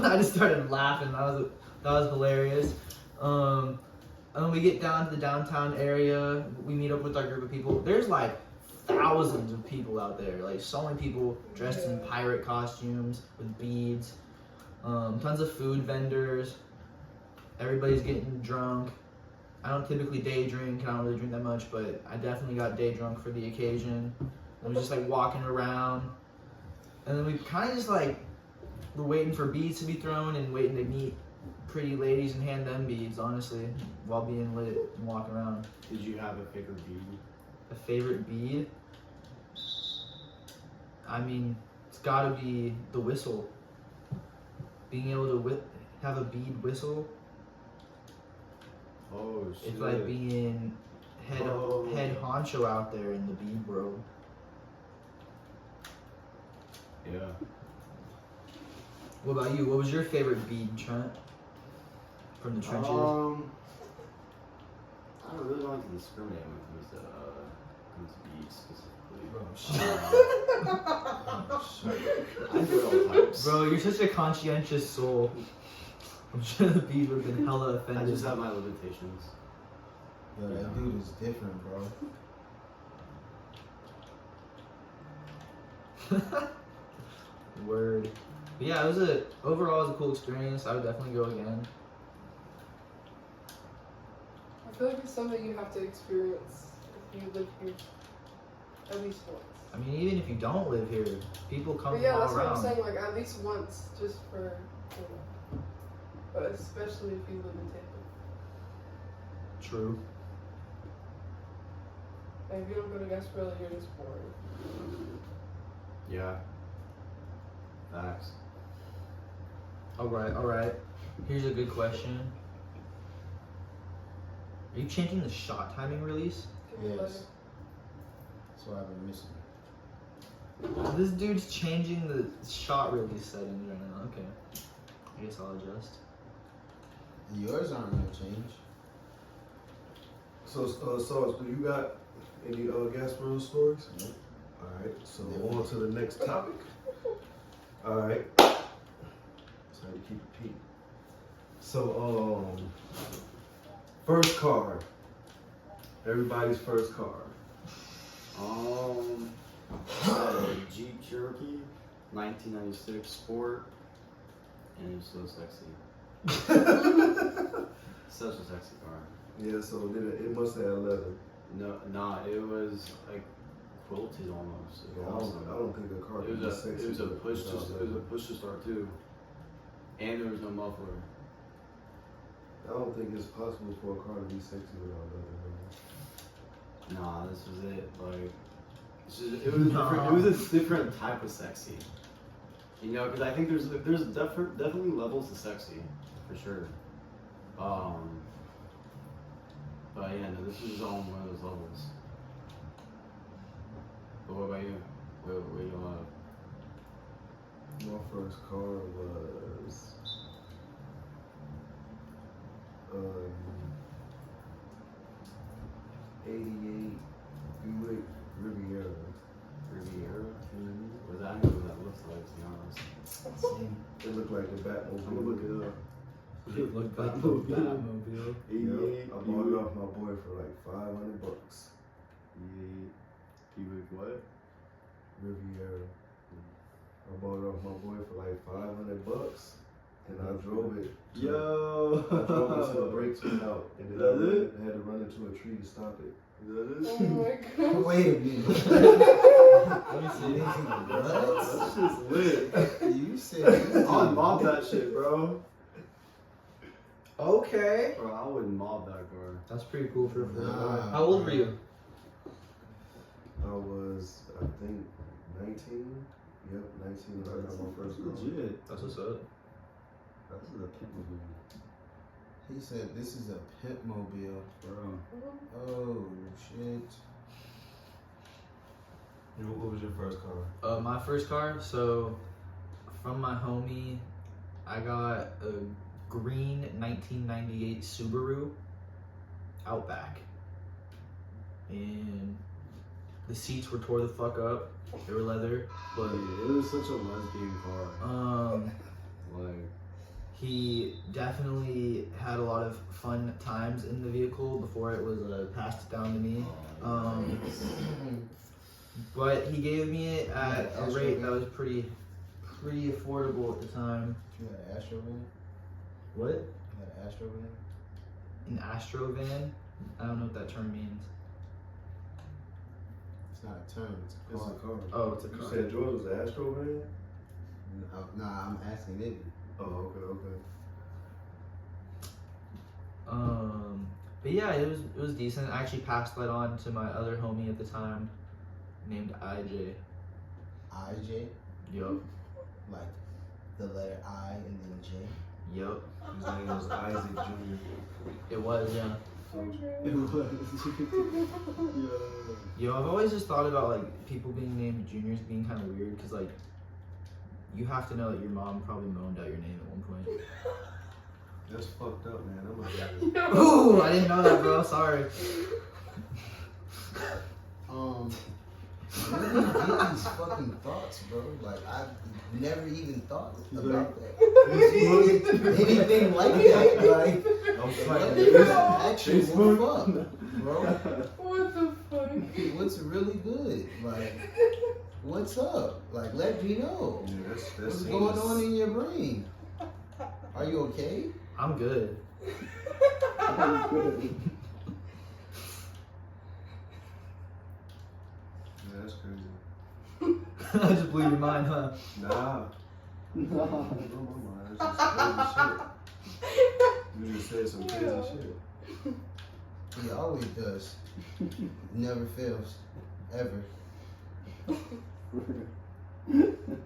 I just started laughing. That was hilarious. And then we get down to the downtown area. We meet up with our group of people. There's like thousands of people out there. Like so many people dressed in pirate costumes with beads. Tons of food vendors. Everybody's getting drunk. I don't typically day drink. I don't really drink that much, but I definitely got day drunk for the occasion. And we just like walking around, and then we kind of just like were waiting for beads to be thrown and waiting to meet pretty ladies and hand them beads, honestly, while being lit and walking around. Did you have a favorite bead? A favorite bead? I mean, it's gotta be the whistle. Being able to have a bead whistle. Oh shit. It's like being head honcho out there in the bead world. Yeah. What about you? What was your favorite bead, Trent? From the trenches? I really don't like to discriminate when it comes to beads specifically. I do all types. Bro, you're such a conscientious soul. I'm sure the bead would have been hella I offended. just have my limitations. Yo, that dude is different, bro. Word. But yeah, overall it was a cool experience. I would definitely go again. I feel like it's something you have to experience if you live here at least once. I mean, even if you don't live here, people come But yeah, from all that's what I'm around. saying. Like at least once, just for, you know. But especially if you live in Tampa. True. Like if you don't go to Gasparilla, you're just boring. Yeah. Facts. Alright. Here's a good question. Are you changing the shot timing release? Give me a Yes. letter. That's what I've been missing. This dude's changing the shot release settings right now. Okay. I guess I'll adjust. Yours aren't gonna change. So, Sauce, do you got any Gasparilla stories? Nope. Alright, so Nope. on to the next topic. Alright. That's how you keep it peak. So, first car. Everybody's first car. Jeep Cherokee, 1996 Sport, and it was so sexy. Such a sexy car. Yeah, so it must have had leather. No, nah, it was like quilted almost. It Yeah, was awesome. I don't think a car It can be was sexy. a push to without it was a leather. push to start too, and there was no muffler. I don't think it's possible for a car to be sexy without leather. Nah, this was it. Like, it was a different type of sexy. You know, because I think there's definitely levels to sexy, for sure. But yeah, no, this was on one of those levels. But what about you? What you My first car was 88 Buick Riviera. Riviera? Was that? I don't know what that looks like, to be honest. It looked like a Batmobile. I'm gonna look it up. It looked like a Batmobile. Batmobile. Yeah, I bought it off my boy for like $500. Buick what? Riviera. I bought it off my boy for like $500, and I drove it. Yo! I drove it till the brakes went out, and then That's it? I had to run into a tree to stop it. Is that it? Oh my god. Wait a minute. Let me see. What? That shit's lit. You said I would mob that shit, bro. Okay. Bro, I would mob that car. That's pretty cool for a first car. Nah. How old were you? I was, I think, 19. Yep, 19 when I got my first car. Legit. That's what's up. This is a people movie. He said this is a pimp mobile. Bro. Oh shit. What was your first car? My first car, so from my homie, I got a green 1998 Subaru Outback. And the seats were tore the fuck up. They were leather, but It was such a lesbian car. Like, he definitely had a lot of fun times in the vehicle before it was passed down to me. But he gave me it at a rate that was pretty affordable at the time. You had an Astro van? What? You had an Astro van? An Astro van? I don't know what that term means. It's not a term. It's a It's a card. car. Oh, it's a You car. said George was an Astro fan? Nah, I'm asking it. Oh, okay. But yeah, it was decent. I actually passed that on to my other homie at the time, named IJ. IJ, Yup. like the letter I and then J. Yup. His name was Isaac Jr. It was, yeah. It was. Yo, I've always just thought about like people being named juniors being kind of weird because like you have to know that your mom probably moaned out your name at one point. That's fucked up, man. I'm like, Ooh, I didn't know that, bro. Sorry. Where do you get these fucking thoughts, bro? Like I've never even thought about that. Anything like that? Like I'm what fighting is this. actual fuck, bro? What the fuck? What's really good? Like what's up? Like let me know. Yeah, that's What's going on in your brain? Are you okay? I'm good. Yeah, that's crazy. I just blew your mind, huh? Nah. No, my mind. That's just crazy shit. You just said some crazy shit. He always does. Never fails. Ever.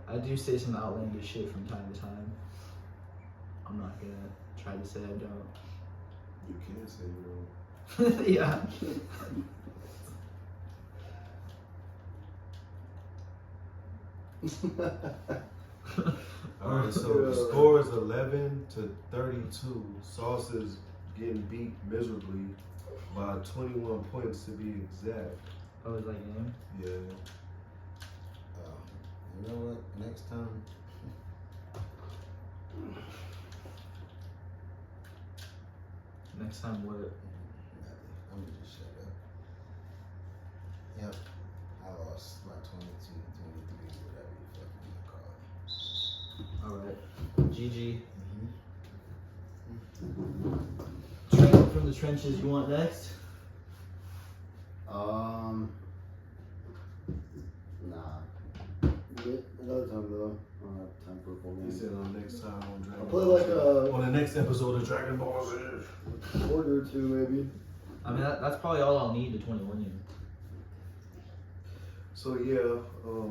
I do say some outlandish shit from time to time. I'm not gonna try to say I don't. You can't say you don't. Yeah. Alright, so the score is 11-32. Sauce is getting beat miserably by 21 points to be exact. Oh, is that game? Yeah. You know what? Next time. Next time, what? I'm gonna just shut up. Yep. I lost by 22, 23, whatever you fucking call it. Alright. GG. Mm-hmm. Trent from the trenches, you want next? Nah. Another time though. I don't have time for a full He game. said on next time on Dragon I'll play Ball like Z. a on the next episode of Dragon Ball Z. quarter or two maybe. I mean, that's probably all I'll need to 21 you. So yeah,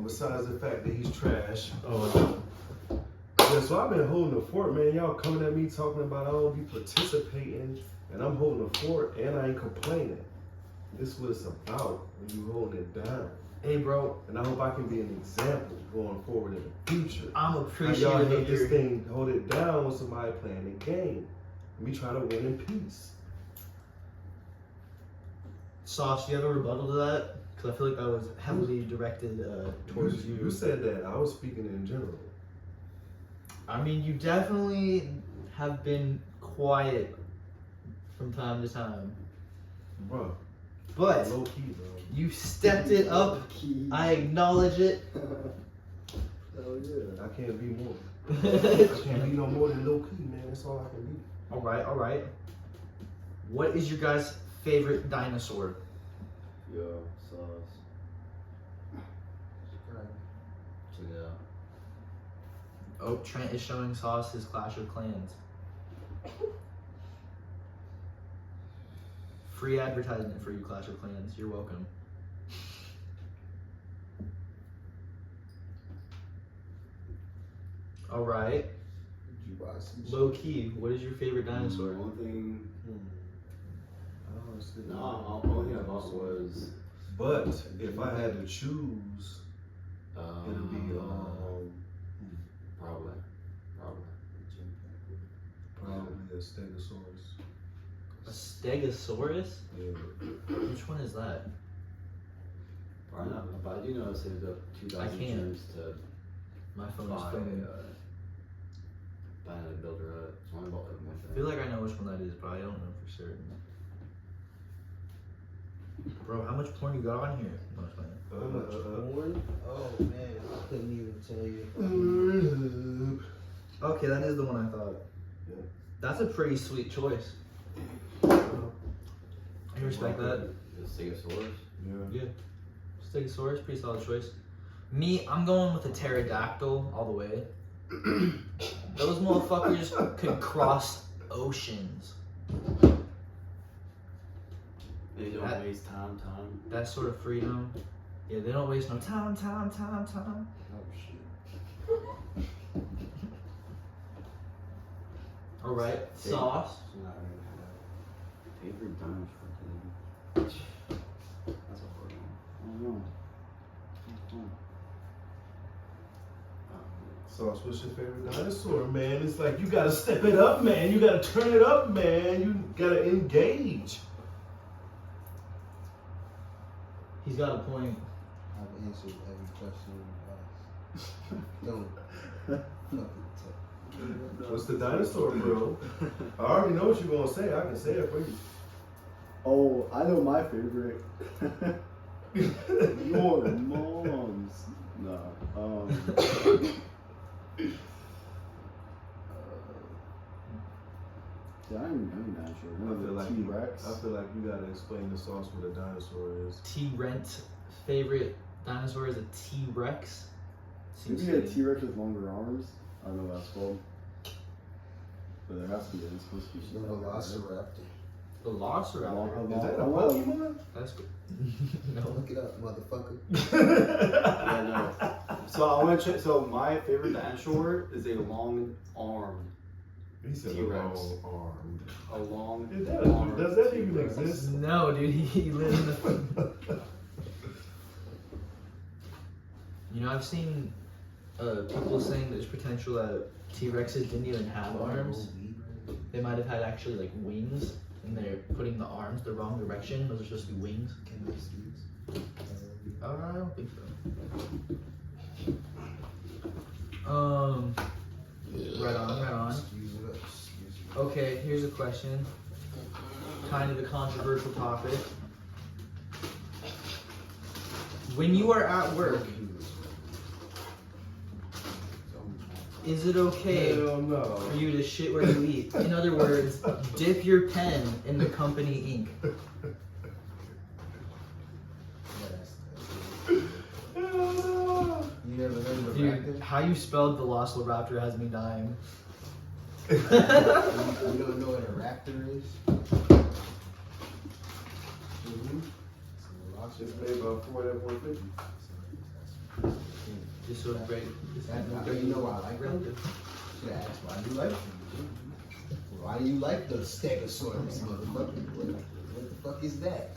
besides the fact that he's trash, Oh, yeah, so I've been holding the fort, man. Y'all coming at me talking about I don't be participating, and I'm holding the fort, and I ain't complaining. This is what it's about when you holding it down. hey, bro, And I hope I can be an example going forward in the future. I'm How y'all appreciative hate of this your... thing, hold it down with somebody playing the game. And we try to win in peace. Sauce, do you have a rebuttal to that? Because I feel like that was heavily directed towards You you. said that. I was speaking in general. I mean, you definitely have been quiet from time to time. Bro, But low key, bro. you stepped it up. I acknowledge it. Hell yeah. I can't be more. I can't be no more than low key, man. That's all I can be. Alright, alright. What is your guys' favorite dinosaur? Yo, sauce. Check it out. Oh, Trent is showing Sauce his Clash of Clans. Free advertisement for you, Clash of Clans. You're welcome. Alright. Did you buy some shit? Lowkey, what is your favorite dinosaur? One thing. Honestly, No, the only thing I bought was. But if I had to choose, it'd be Probably. probably a Stegosaurus. A Stegosaurus? Yeah. Which one is that? Probably not, but I do know I saved up 2,000 I can't. gems to My phone is buy filming. buy another builder up. So I only bought like one I thing. feel like I know which one that is, but I don't know for certain. Bro, how much porn you got on here? No, it's fine. Porn? Oh man, I couldn't even tell you. Okay, that is the one I thought. Yeah. That's a pretty sweet choice. I respect that. The Stegosaurus. Yeah. Yeah. Stegosaurus, pretty solid choice. Me, I'm going with a pterodactyl all the way. Those motherfuckers could cross oceans. They don't That- waste time. That sort of freedom. Yeah, they don't waste no time. Oh shit. All right, sauce. Favorite dinosaur. That's a hard one. I don't know. Sauce, what's your favorite dinosaur, man? It's like you gotta step it up, man. You gotta turn it up, man. You gotta engage. He's got a point. I've answered every question you asked. Don't fucking What's the dinosaur, bro? I already know what you're gonna say. I can say it for you. Oh, I know my favorite. Your mom's. No. Yeah, I'm not sure. One of the T-Rex. I feel like you gotta explain the sauce what a dinosaur is. T-Rent's favorite dinosaur is a T-Rex. Maybe a T-Rex with longer arms. I don't know what that's called. But there has to be. It's supposed to be. The Velociraptor. The Velociraptor. Is that a Pokemon? That's good. No, No. look it up, motherfucker. Yeah, no. So I want to check. So my favorite dinosaur is a long armed. He said T-Rex. long-armed. A long. Does that even exist? No, dude, he lives in the. You know, I've seen people saying there's potential that T-Rexes didn't even have arms. They might have had actually like wings, and they're putting the arms the wrong direction. Those are supposed to be wings. I don't think so. Right on. Okay, here's a question. Kind of a controversial topic. When you are at work, is it okay Hell no. for you to shit where you eat? In other words, dip your pen in the company ink. You never heard of a Dude, raptor? how you spelled Velociraptor has me dying. You don't know what a raptor is? It's made by Ford F-150. Just so great. You know why I like raptor? Should I ask why do you like them? Why do you like the Stegosaurus, motherfucker? What the fuck is that?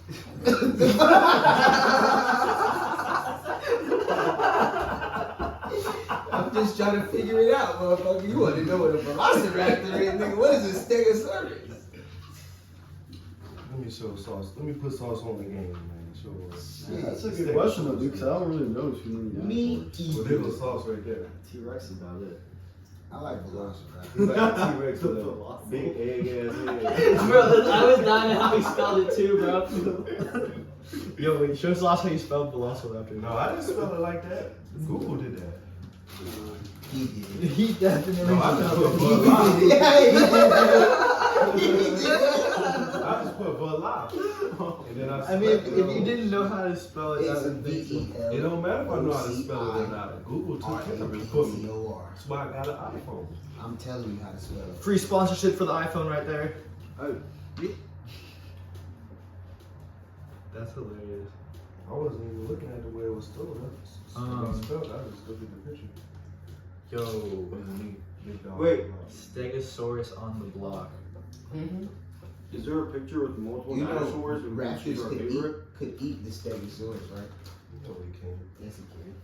I'm just trying to figure it out, motherfucker. You want to know what a velociraptor is, nigga? What is a Stegosaurus? Let me show sauce. Let me put sauce on the game, man. Show us. Shit. That's a good question though, because I don't really know too many Me dinosaurs. Well, there was sauce right there. T-Rex is about it. I like velociraptor. He's like a T-Rex with a big egg ass head. Bro, I was dying at how he spelled it too, bro. Yo, wait, show us how you spelled Velociraptor. No, I didn't spell it like that. Google did that. He did. He definitely No, I just put spelled Bud Light. Yeah, he did. I just put Bud Light. And then I mean, if you didn't know how to spell it, It's that a would make sense. It don't matter if I know how to spell it or not. Google took care of it for me. V-E-L-R. That's why I got an iPhone. I'm telling you how to spell it. Free sponsorship for the iPhone right there. Oh, That's hilarious. I wasn't even looking at the way it was spelled. I just spelled. I just looked at the picture. Yo, Big dog. Wait. Stegosaurus on the block. is there a picture with multiple You know, dinosaurs and which is raptors our could favorite? eat the Stegosaurus, right? No, we can't. Yes, it can.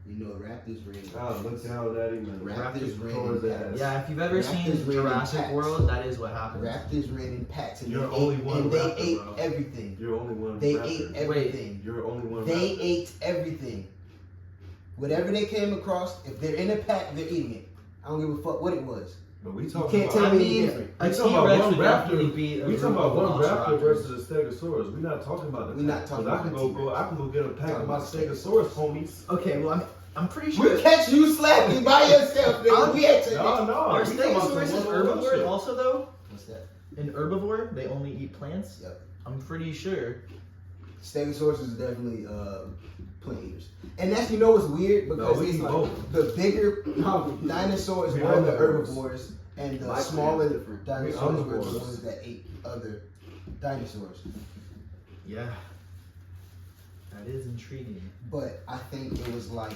You know, raptors ran. God, look down at him and Raptors ran tore his in ass. packs. Yeah, if you've ever Raptors seen ran in Jurassic packs. World, that is what happens. Raptors ran in packs, and You're they only ate, one and they raptor, ate bro. everything. You're only one They raptor. ate everything. You're only one They raptor. ate everything. Whatever they came across, if they're in a pack, they're eating it. I don't give a fuck what it was. But we You talking can't about. tell I me mean, different. a We talking about T-Rex one would definitely raptor. be a We talking group about of one raptor velociraptors. versus a stegosaurus. We're not talking about the We're not pack. talking 'Cause I can about go the go. I can go get a pack Talking of my about stegosaurus, homies. Okay, well, I'm pretty We'll sure. catch you slacking by yourself, nigga. We at No, no. Are we talking about some Stegosauruses one-on-one herbivores shit. also, though? What's that? An herbivore? They only eat plants? Yep. I'm pretty sure Stegosaurus is definitely plant eaters. And that's, you know what's weird? Because we it's eat like both. the bigger dinosaurs We were the herbivores. herbivores, and the My smaller plant's different. dinosaurs were the omnivores. ones that ate other dinosaurs. Yeah. That is intriguing. But I think it was like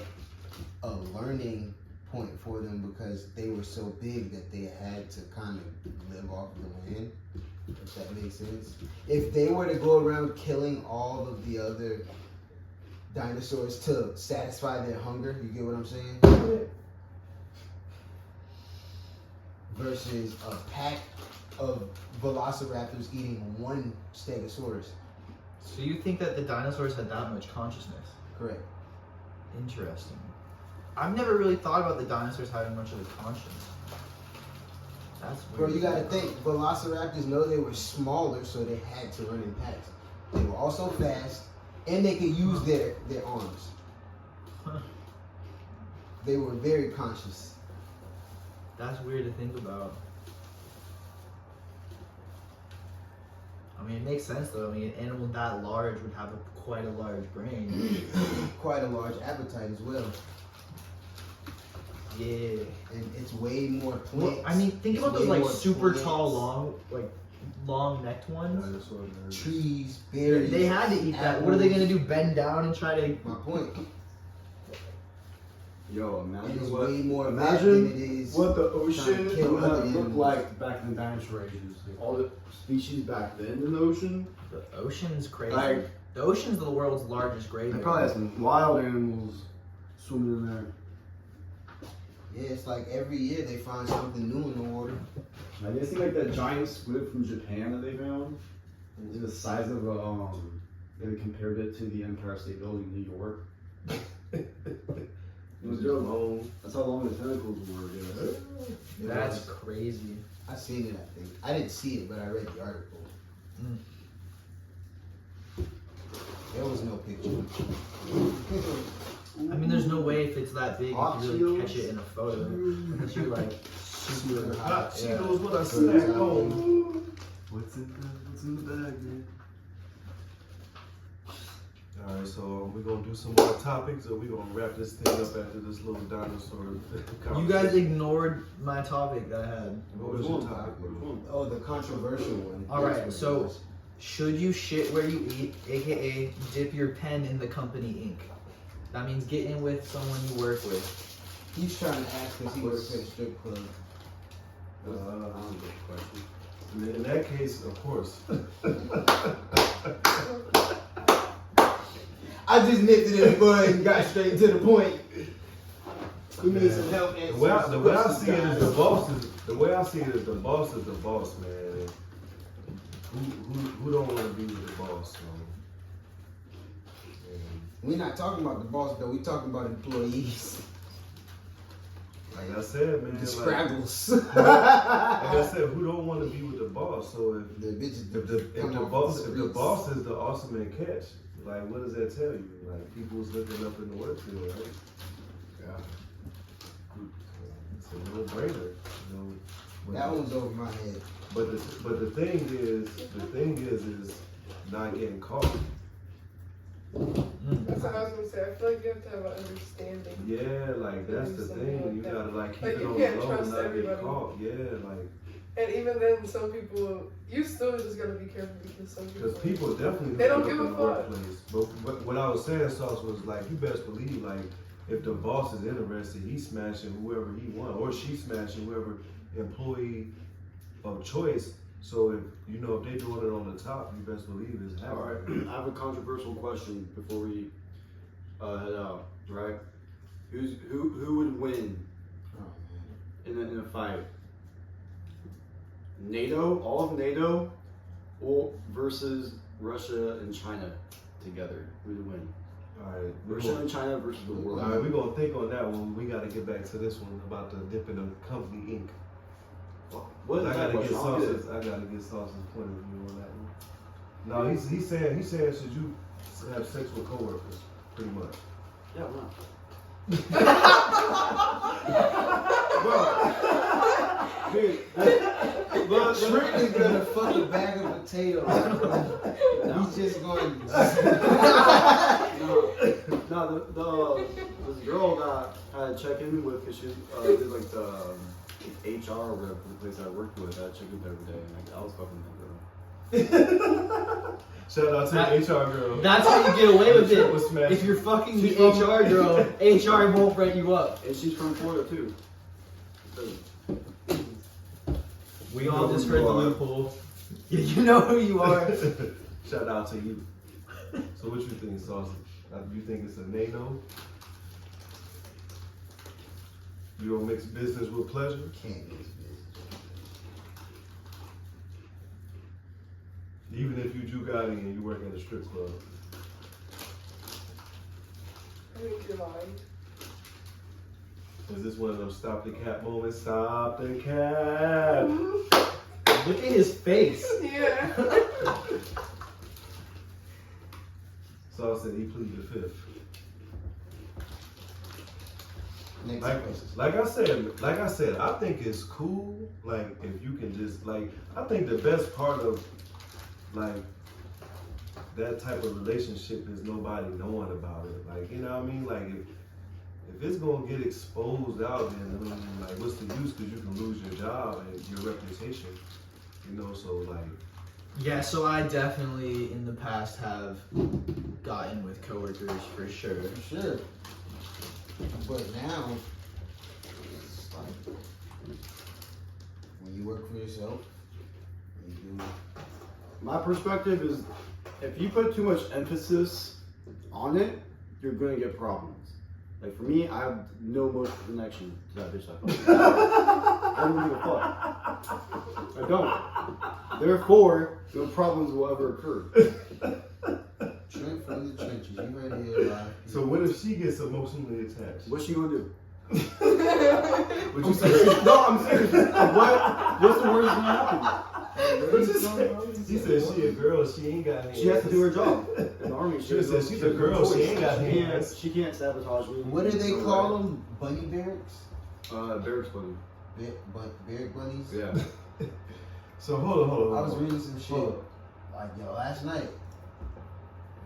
a learning point for them because they were so big that they had to kind of live off the land, if that makes sense. If they were to go around killing all of the other dinosaurs to satisfy their hunger, you get what I'm saying? Versus a pack of velociraptors eating one stegosaurus. So you think that the dinosaurs had that much consciousness? Correct. Interesting. I've never really thought about the dinosaurs having much of a conscience. That's Bro, weird. you gotta think, velociraptors know they were smaller, so they had to run in packs. They were also fast, and they could use their arms. Huh. They were very conscious. That's weird to think about. I mean, it makes sense though. I mean, an animal that large would have quite a large brain. Quite a large appetite as well. Yeah. And it's way more Well, plants. I mean, think It's about those way like more super plants, tall, long-necked ones. Dinosaur nerds. trees, berries. They had to eat that. What are they gonna do? Bend down and try to? My point. Yo, And imagine it's what. way more than Imagine it is. what the trying ocean to kill would other have looked animals. like back in the dinosaur ages. Like all the species back then in the ocean. The ocean's crazy. Like- the ocean's the world's largest They graveyard. probably had some wild animals swimming in there. Yeah, it's like every year they find something new in the water. Like, you see like that giant squid from Japan that they found? It's the size of a, they compared it to the Empire State Building in New York. It was real long. That's how long the tentacles were, yeah. That's crazy. I seen it, I think. I didn't see it, but I read the article. Mm. There was no picture. I mean, there's no way if it's that big you Hot can really Cheetos. catch it in a photo unless you're like super Hot hot. Cheetos, what I Good snack time. on. What's in the bag, man? Alright, so we're gonna do some more topics, or we gonna wrap this thing up after this little dinosaur You guys ignored my topic that I had. What was your topic, bro? Oh, the controversial one. All That's right, what it so was. should you shit where you eat, aka dip your pen in the company ink? That means get in with someone you work with. He's trying to ask because he works at a strip club. I don't get the question. In that case, of course. I just nipped it in the bud and got straight to the point. We need some help answering The way I questions, see it is the guys. boss is the way I see it is the boss, man. Who don't want to be with the boss? So, We're not talking about the boss though. We're talking about employees. like I said, man, The like Scrabbles. I said, who don't want to be with the boss? So The bitches. if the boss is the awesome man catch, like what does that tell you? Like people's looking up in the work field, right? Yeah. It's a no-brainer, you know. That one's over my head. But the thing is not getting caught. That's what I was gonna say. I feel like you have to have an understanding. Yeah, like that's the thing. You gotta like keep Like, it you on can't the low and trust not get everybody. caught. Yeah, like And even then, some people, you still just gotta be careful because some people. because people definitely They don't hook give up a in the fuck. workplace. But what I was saying, Sauce, was like you best believe like if the boss is interested, he's smashing whoever he wants, or she's smashing whoever employee of choice. So if if they're doing it on the top, you best believe it's All right. happening. I have a controversial question before we head out. Right? Who would win Oh, in a fight? NATO, all of NATO, or versus Russia and China together? Who would win? All right, Russia and China versus the world. all right, we're gonna think on that one. We gotta get back to this one about the dipping of company ink. What is I that gotta get question? I don't get it. Sauce's. I gotta get Sauce's point of view on that one. No, he's saying should you have sex with coworkers? Pretty much. Yeah, why not? Dude, Trent is gonna fuck a bag of potatoes. No. He's just going. No, this girl that I had to check in with, cause she did like the HR or whatever for the place I worked with. I had to check in with her every day, and like, I was fucking that girl. Shout out to the HR girl. That's how you get away with Triple it. smash. If you're fucking She's the from- HR girl, HR won't write you up. And she's from Florida too. We all just heard the loophole. Yeah, you know who you are. Shout out to you. So what you think, Saucy? You think it's a nay-no? You don't mix business with pleasure? Can't mix business. Even if you Jooh Gatti and you work at a strip club. I think you're lying. Is this one of those stop the cap moments? Stop the cap! Look at his face. Yeah. Saul said he pleaded the fifth. Next Like question. I said, I think it's cool. Like if you can just like, I think the best part of like that type of relationship is nobody knowing about it. Like you know what I mean? Like if it's gonna get exposed out, then I mean, like what's the use? Because you can lose your job and your reputation. You know, so like. Yeah, so I definitely in the past have gotten with coworkers for sure. For sure. But now, it's like, when you work for yourself, you do. My perspective is, if you put too much emphasis on it, you're gonna get problems. Like for me, I have no emotional connection to that bitch. I don't give a fuck. I don't. Therefore, no problems will ever occur. Trent from the trenches, you right here live. So what if she gets emotionally attached? What's she gonna do? Would you say? No, I'm serious. What's the worst gonna happen? He said she a girl, she ain't got hands. She has to do her job. In the army, She said she's a girl, she ain't got hands. She can't sabotage me. What do they call them? Bunny barracks? Barracks bunny. Barrack bunnies? Yeah. So hold on. I was reading some shit, Hold on. like, last night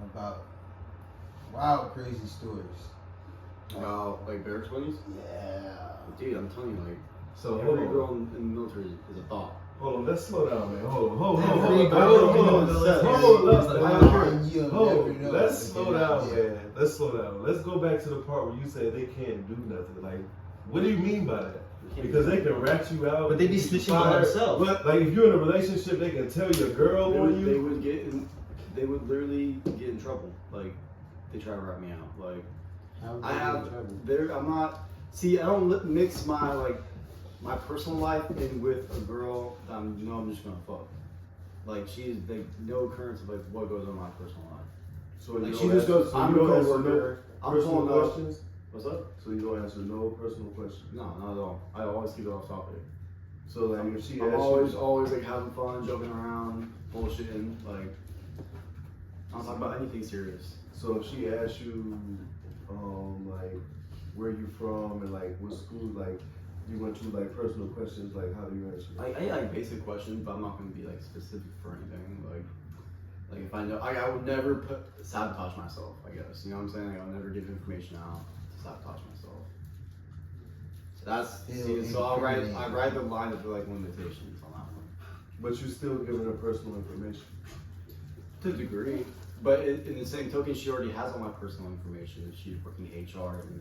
about wild, crazy stories. About like barracks bunnies? Yeah. Dude, I'm telling you, like, So hold every on. girl in the military is a thought. Hold on, let's slow down, man. Hold on. Let's slow down, man. Let's slow down. Let's go back to the part where you said they can't do nothing. Like, what do you mean by that? Because they can rat you out. But they be snitching on themselves. But like, if you're in a relationship, they can tell your girl They on would, you. they would literally get in trouble. Like, they try to rat me out. Like, I don't mix my personal life in with a girl that I'm just gonna fuck. Like she's like no occurrence of like what goes on in my personal life. So Like you she don't just answer- goes, so I'm you a don't answer coworker. I'm personal pulling up. questions. What's up? So you don't answer no personal questions. No, not at all. I always keep it off topic. So like, if she I'm asks always like having fun, joking around, bullshitting. Like I don't talk about anything serious. so if she asks you, like, where you from and like what school, like, you went to like personal questions, like how do you answer? I like basic questions, but I'm not gonna be like specific for anything. Like if I know, I would never sabotage myself. I guess you know what I'm saying. Like, I'll never give information out to sabotage myself. So that's so I write the line of like limitations on that one. But you still giving her personal information. To a degree, but in the same token, she already has all my personal information. If she's working HR in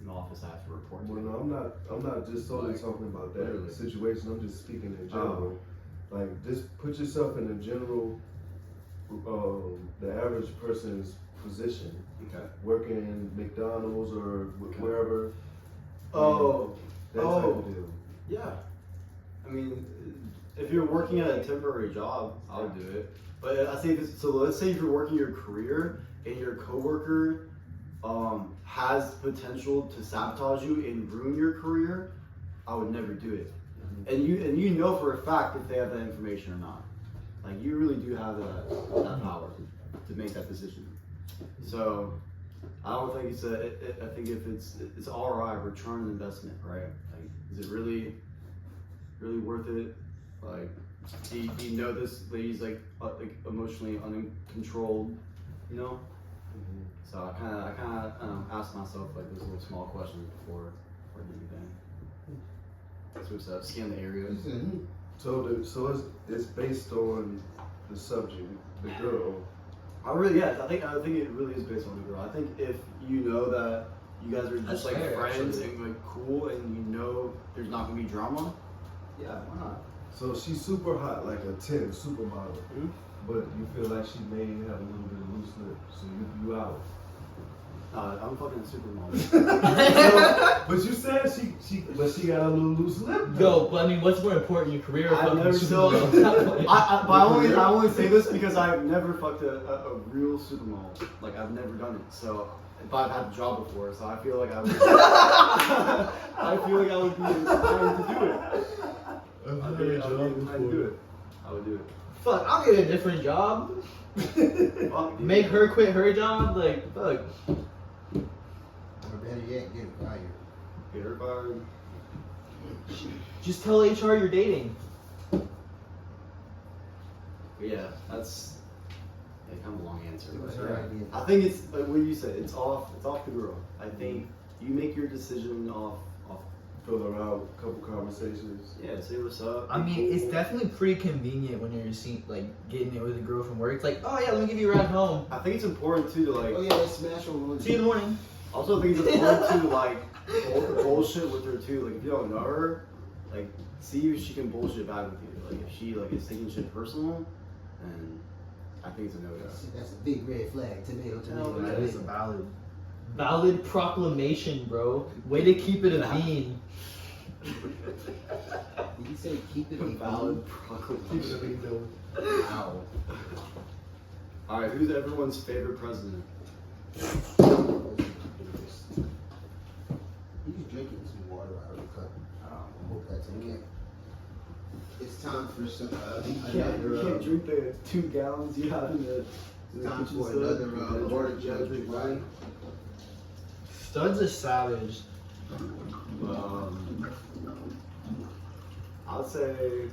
the office, I have to report to. Well, no, I'm not just solely talking about that literally. situation. I'm just speaking in general. Like, just put yourself in a general, the average person's position, Okay. working in McDonald's or wherever. Oh. That type of deal. Yeah. I mean, if you're working at a temporary job, I'll do it. But I think so. Let's say if you're working your career and your coworker has potential to sabotage you and ruin your career, I would never do it. And you know for a fact if they have that information or not. Like you really do have that power to make that decision. So I don't think it's I think if it's ROI, return on investment, right? Like, is it really worth it? Like, do you know this lady's like emotionally uncontrolled, you know? Mhm. So I kind of asked myself like those little small questions before I did anything. So it's scan the areas. So it's based on the subject, the girl. I think it really is based on the girl. I think if you know that you guys are just That's like fair, friends actually. and like cool, and you know there's not gonna be drama, yeah, why not? So she's super hot, like a 10 supermodel. Mhm. But you feel like she may have a little bit of loose lip, so you out. I'm fucking a supermodel. But you said she got a little loose lip. Yo, but I mean, what's more important, your career or I've fucking never supermodel? still. I only say this because I've never fucked a real supermodel. Like I've never done it. So, but I've had the job before, so I feel like I would. I feel like I would be inclined to do it. I'd be inclined to do it. I would do it. Fuck, I'll get a different job. Fuck, Make her quit her job, like, fuck. Or better yet, get fired. Get her fired. Just tell HR you're dating. But yeah, that's kind of a long answer. It was But her yeah. idea. I think it's like what you said. It's off the girl. I think you make your decision off. Fill her out, a couple conversations. Yeah, say what's up. I mean, it's definitely pretty convenient when you're getting it with a girl from work. It's like, oh yeah, let me give you a ride home. I think it's important too to like. Oh yeah, let's smash on See you in the morning. Also, I think it's important to like bullshit with her too. Like if you don't know her, like see if she can bullshit back with you. Like if she like is taking shit personal, then I think it's a no-go. That's a big red flag. Tomato. That is a valid proclamation, bro. Way to keep it a bean. Did you say keep it a Valid proclamation. Wow. All right, who's everyone's favorite president? He's drinking some water out of the cup. I hope that's okay. It's time for some. You can't drink the 2 gallons you have in the. It's time for another water judgment, right? Stud's a savage. I'll say.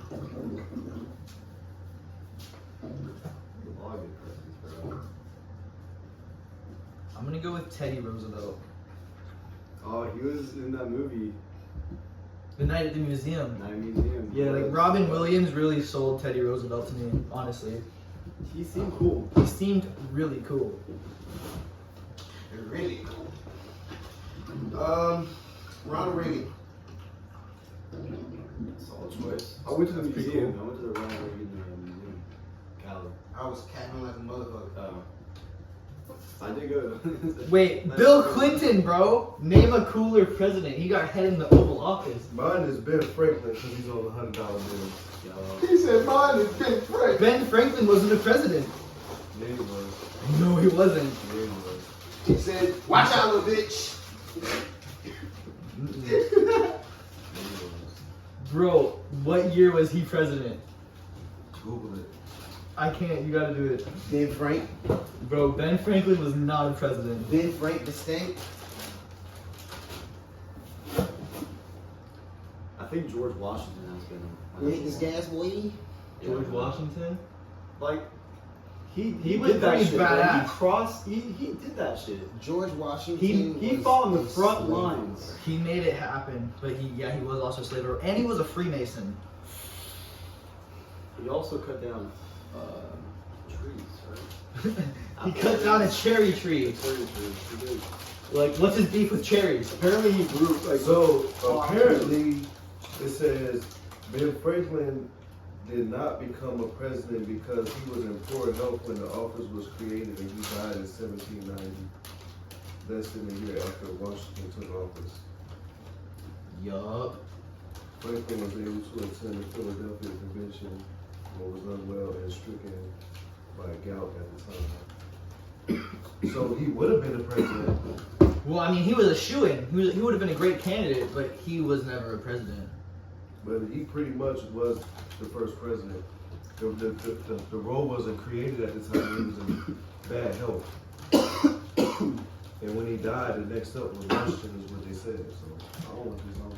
A lot of good presidents, bro. I'm gonna go with Teddy Roosevelt. Oh, he was in that movie, The Night at the Museum. Night Museum. Yeah, like Robin Williams really sold Teddy Roosevelt to me, honestly. He seemed cool. He seemed really cool. Really cool. Ronald Reagan. Solid choice. I went to the That's pretty museum. cool. I went to the Ronald Reagan Museum, Cali. I was catting like a motherfucker. I did go. Wait, Nice. Bill Clinton, bro. Name a cooler president. He got head in the Oval Office. Mine is Ben Franklin because he's on the $100 bill. Yo. He said mine is Ben Frank. Ben Franklin wasn't a president. Yeah, he was. No, he wasn't. Yeah, he was. He said, watch out, little bitch. Yeah, he was. Bro, what year was he president? Google it. I can't. You gotta do it. Ben Frank. Bro, Ben Franklin was not a president. Ben Frank the Stank. I think George Washington has been. You hit this gas, boy? George Washington? Like, he was did that pretty shit. Bro. badass. He did that shit. George Washington. He was fought on the a front slaver. lines. He made it happen, but he was also a slave owner, and he was a Freemason. He also cut down trees, right? He cut down a cherry tree. Cherry trees. He did. Like, what's his beef with cherries? Apparently he grew like So apparently, it says Ben Franklin did not become a president because he was in poor health when the office was created, and he died in 1790, less than a year after Washington took office. Yup. Franklin was able to attend the Philadelphia Convention, but was unwell and stricken by gout at the time. So he would have been the president. Well, I mean, he was a shoo-in. He would have been a great candidate, but he was never a president. But he pretty much was the first president. The role wasn't created at the time. He was in bad health. And when he died, the next up was Washington, is what they said. So I don't want this. I'm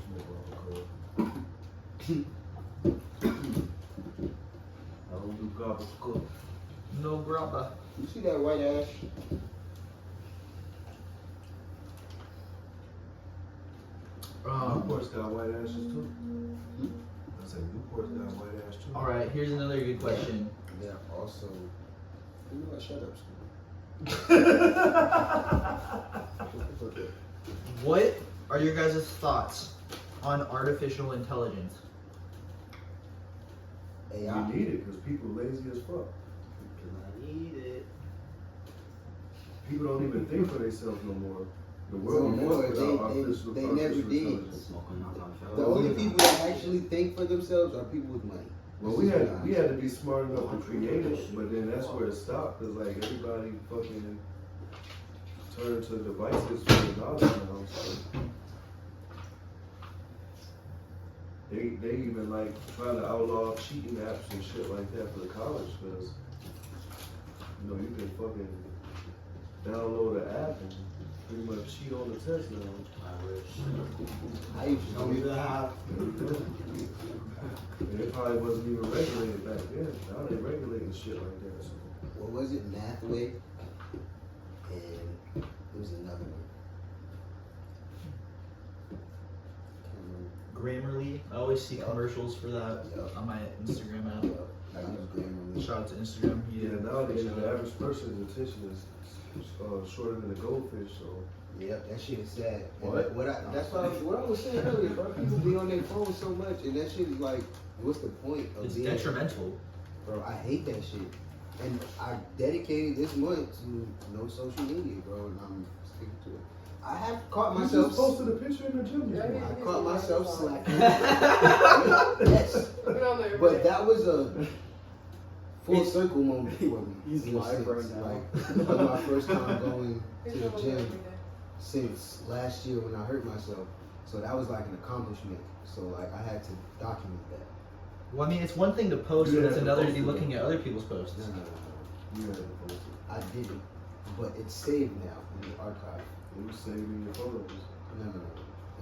smoking alcohol. No brother. You see that white ash? Newport's got white ashes too. I said Newport's got white ash too. All right, here's another good question. They're also. You know what? Shut up, Scooby. What are your guys' thoughts on artificial intelligence? AI. We need it because people lazy as fuck. I need it. People don't even think for themselves no more. The No world more. without artificial They never did. intelligence. Smoking knock on The only people that actually think for themselves are people with money. Well, we had to be smart enough to create it, but then that's where it stopped. Cause like everybody fucking turned to devices for the knowledge now. So they even like trying to outlaw cheating apps and shit like that for the college, cause you know you can fucking download an app and pretty much cheat on the test now. I wish. I used to Tell me that. And it probably wasn't even regulated back then. Now they regulating shit like that. So. What was it? Mathway. And it was another one. Can't remember. Grammarly. I always see commercials for that Yup. on my Instagram app. Yup. I use Grammarly. Shout out to Instagram. Yeah, nowadays the average person's attention is shorter than a goldfish. So Yep, that shit is sad. And What? That's what I was saying earlier, bro. People be on their phone so much, and that shit is like, what's the point of It's being? detrimental. Bro, I hate that shit. And I dedicated this month to no social media, bro, and I'm sticking to it. I have caught you myself. just posted a picture in the gym. Yeah, I caught myself slacking. Yes, Get on there. but that was a full circle moment for me. He's in a live sense. right now. Like, it was my first time going He's to the on there gym every day. since last year when I hurt myself. So that was like an accomplishment. So like I had to document that. Well, I mean, it's one thing to post, You but it's have to another to post be it. looking at other people's posts. No. You had to post it. I didn't. But it's saved now in the archive. You were saving your photos. No.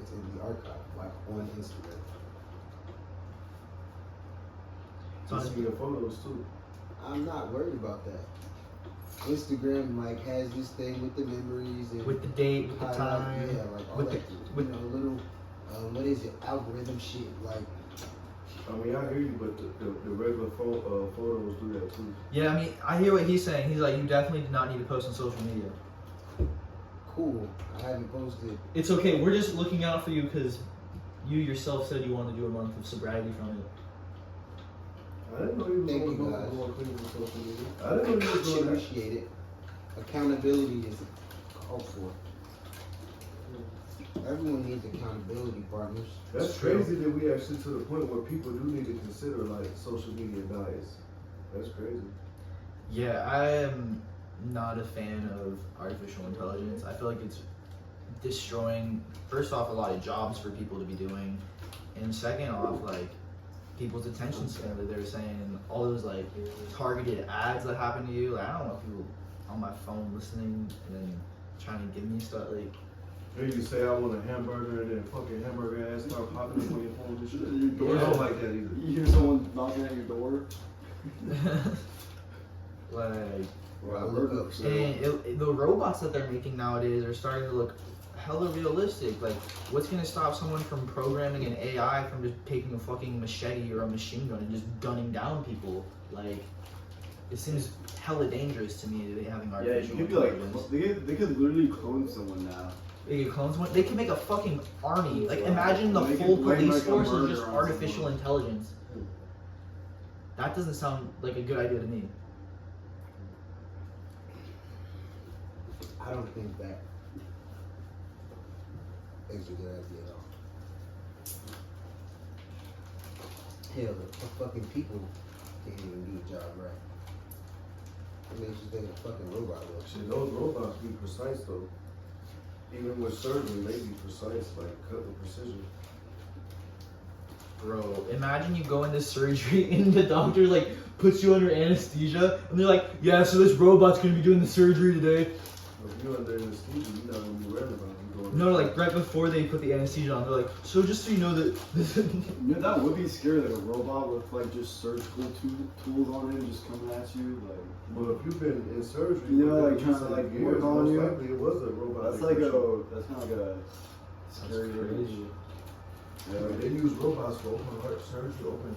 It's in the archive, like on Instagram. It's on- Send me your photos too. I'm not worried about that. Instagram like has this thing with the memories and With the date, with the highlight, time. yeah, like all with that, with- you know, little, what is it, algorithm shit, like, I mean, I hear you, but the regular photos do that too. Yeah, I mean, I hear what he's saying. He's like, you definitely do not need to post on social media. cool. I haven't posted. It's okay. We're just looking out for you because you yourself said you wanted to do a month of sobriety from it. I didn't know you was Thank going you, to guys. go clean with social media. I didn't know you was doing that. Appreciate it. Accountability is called for. Everyone needs accountability partners. That's It's true. crazy that we actually to the point where people do need to consider like social media diets. That's crazy. Yeah, I am not a fan of artificial intelligence. I feel like it's destroying, first off, a lot of jobs for people to be doing, and second off, like, people's attention span that they're saying, and all those like targeted ads that happen to you. Like, I don't want people on my phone listening and then trying to give me stuff. Like, Here you say I want a hamburger and then fucking hamburger ass start popping up on your phone and shit. Your I door. don't like that either. You hear someone knocking at your door. like, Or I look up shit. and the robots that they're making nowadays are starting to look hella realistic. Like, what's gonna stop someone from programming an AI from just taking a fucking machete or a machine gun and just gunning down people? Like, it seems hella dangerous to me that they having Yeah, artificial you could be like, intelligence. they could literally clone someone now. They could clone someone. They can make a fucking army. Like, imagine the They could full blame, police like, a force is murder just on artificial someone. intelligence. That doesn't sound like a good idea to me. I don't think that is a good idea at all. Hell, the fucking people can't even do the job right. It makes you think a fucking robot will. Shit, those robots be precise though. Even with surgery, they be precise, like cut with precision. Bro, imagine you go into surgery and the doctor like puts you under anesthesia and they're like, yeah, so this robot's gonna be doing the surgery today. If you're under anesthesia, you're not gonna be worried about it. You going. No, like right before they put the anesthesia on, they're like, so just so you know that. You know, that would be scary, like a robot with like just surgical tools on it, just coming at you, like. Well, if you've been in surgery, You know, for like, trying to, recent like, years, work on most you. likely it was a robot. That's like infection. that's kind of like a scary crazy. Yeah, they use robots for open heart surgery, open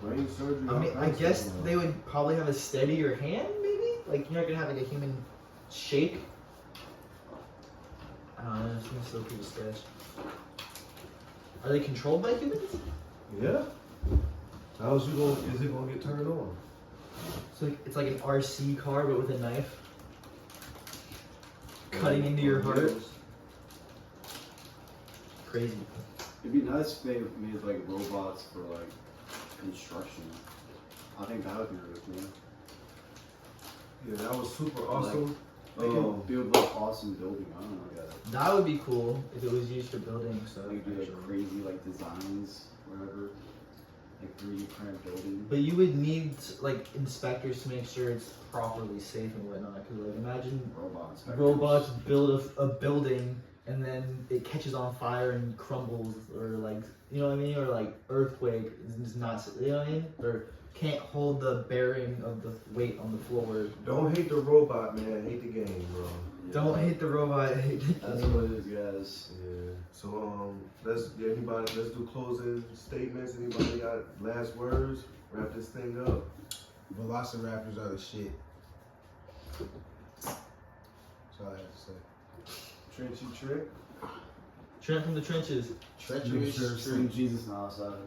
brain surgery. I all mean, I kinds of guess stuff. they would probably have a steadier hand, maybe? Like, you're not gonna have like a human shake. I don't know, it's gonna still pretty sketch. Are they controlled by humans? Yeah. How's you gonna? Is it gonna get turned on? It's like an RC car, but with a knife. Cutting into your heart. Crazy. It'd be nice if they made like robots for like construction. I think that would be really cool. Yeah, that was super awesome. They could build like awesome building. I don't know, guys. That would be cool if it was used for building stuff. Like do like actually. crazy like designs, whatever. Like 3D print building. But you would need like inspectors to make sure it's properly safe and whatnot. Because like imagine robots build a building and then it catches on fire and crumbles, or like, you know what I mean, or like earthquake is not, you know what I mean, or can't hold the bearing of the weight on the floor. Don't hate the robot, man. Hate the game, bro. Yeah. Don't hate the robot. Hate the That's game. what it is, guys. Yeah. So let's do closing statements. Anybody got last words? Wrap this thing up. Velociraptors are the shit. That's all I have to say. Trenchy Trent. Trent from the trenches. Treacherous. Sweet Jesus now outside.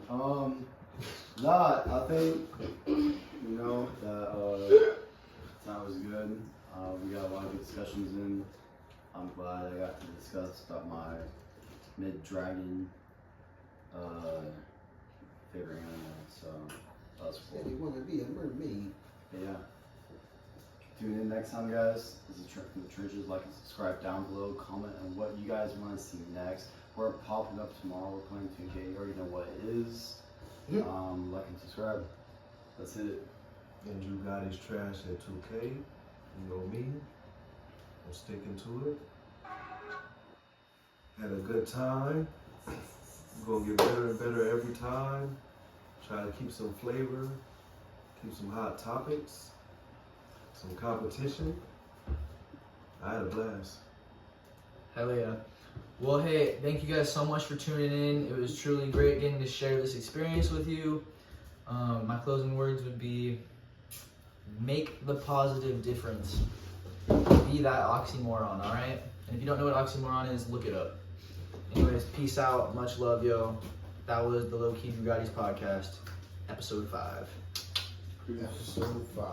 Nah, I think you know that time was good. We got a lot of good discussions in. I'm glad I got to discuss about my mid-dragon favorite animal. So that was Said cool. you want to be a mermaid. Yeah. Tune in next time, guys. This is Trent from the Trenches. Like and subscribe down below. Comment on what you guys want to see next. We're popping up tomorrow. We're playing 2K. You already know what it is. Like and subscribe. That's it. And Jooh Gatti's trash at 2K. You know me. I'm sticking to it. Had a good time. We're gonna get better and better every time. Try to keep some flavor. Keep some hot topics. Some competition. I had a blast. Hell yeah. Well, hey, thank you guys so much for tuning in. It was truly great getting to share this experience with you. My closing words would be, make the positive difference. Be that oxymoron, all right? And if you don't know what oxymoron is, look it up. Anyways, peace out. Much love, yo. That was the Lowkey Gatti podcast, episode 5. Episode 5.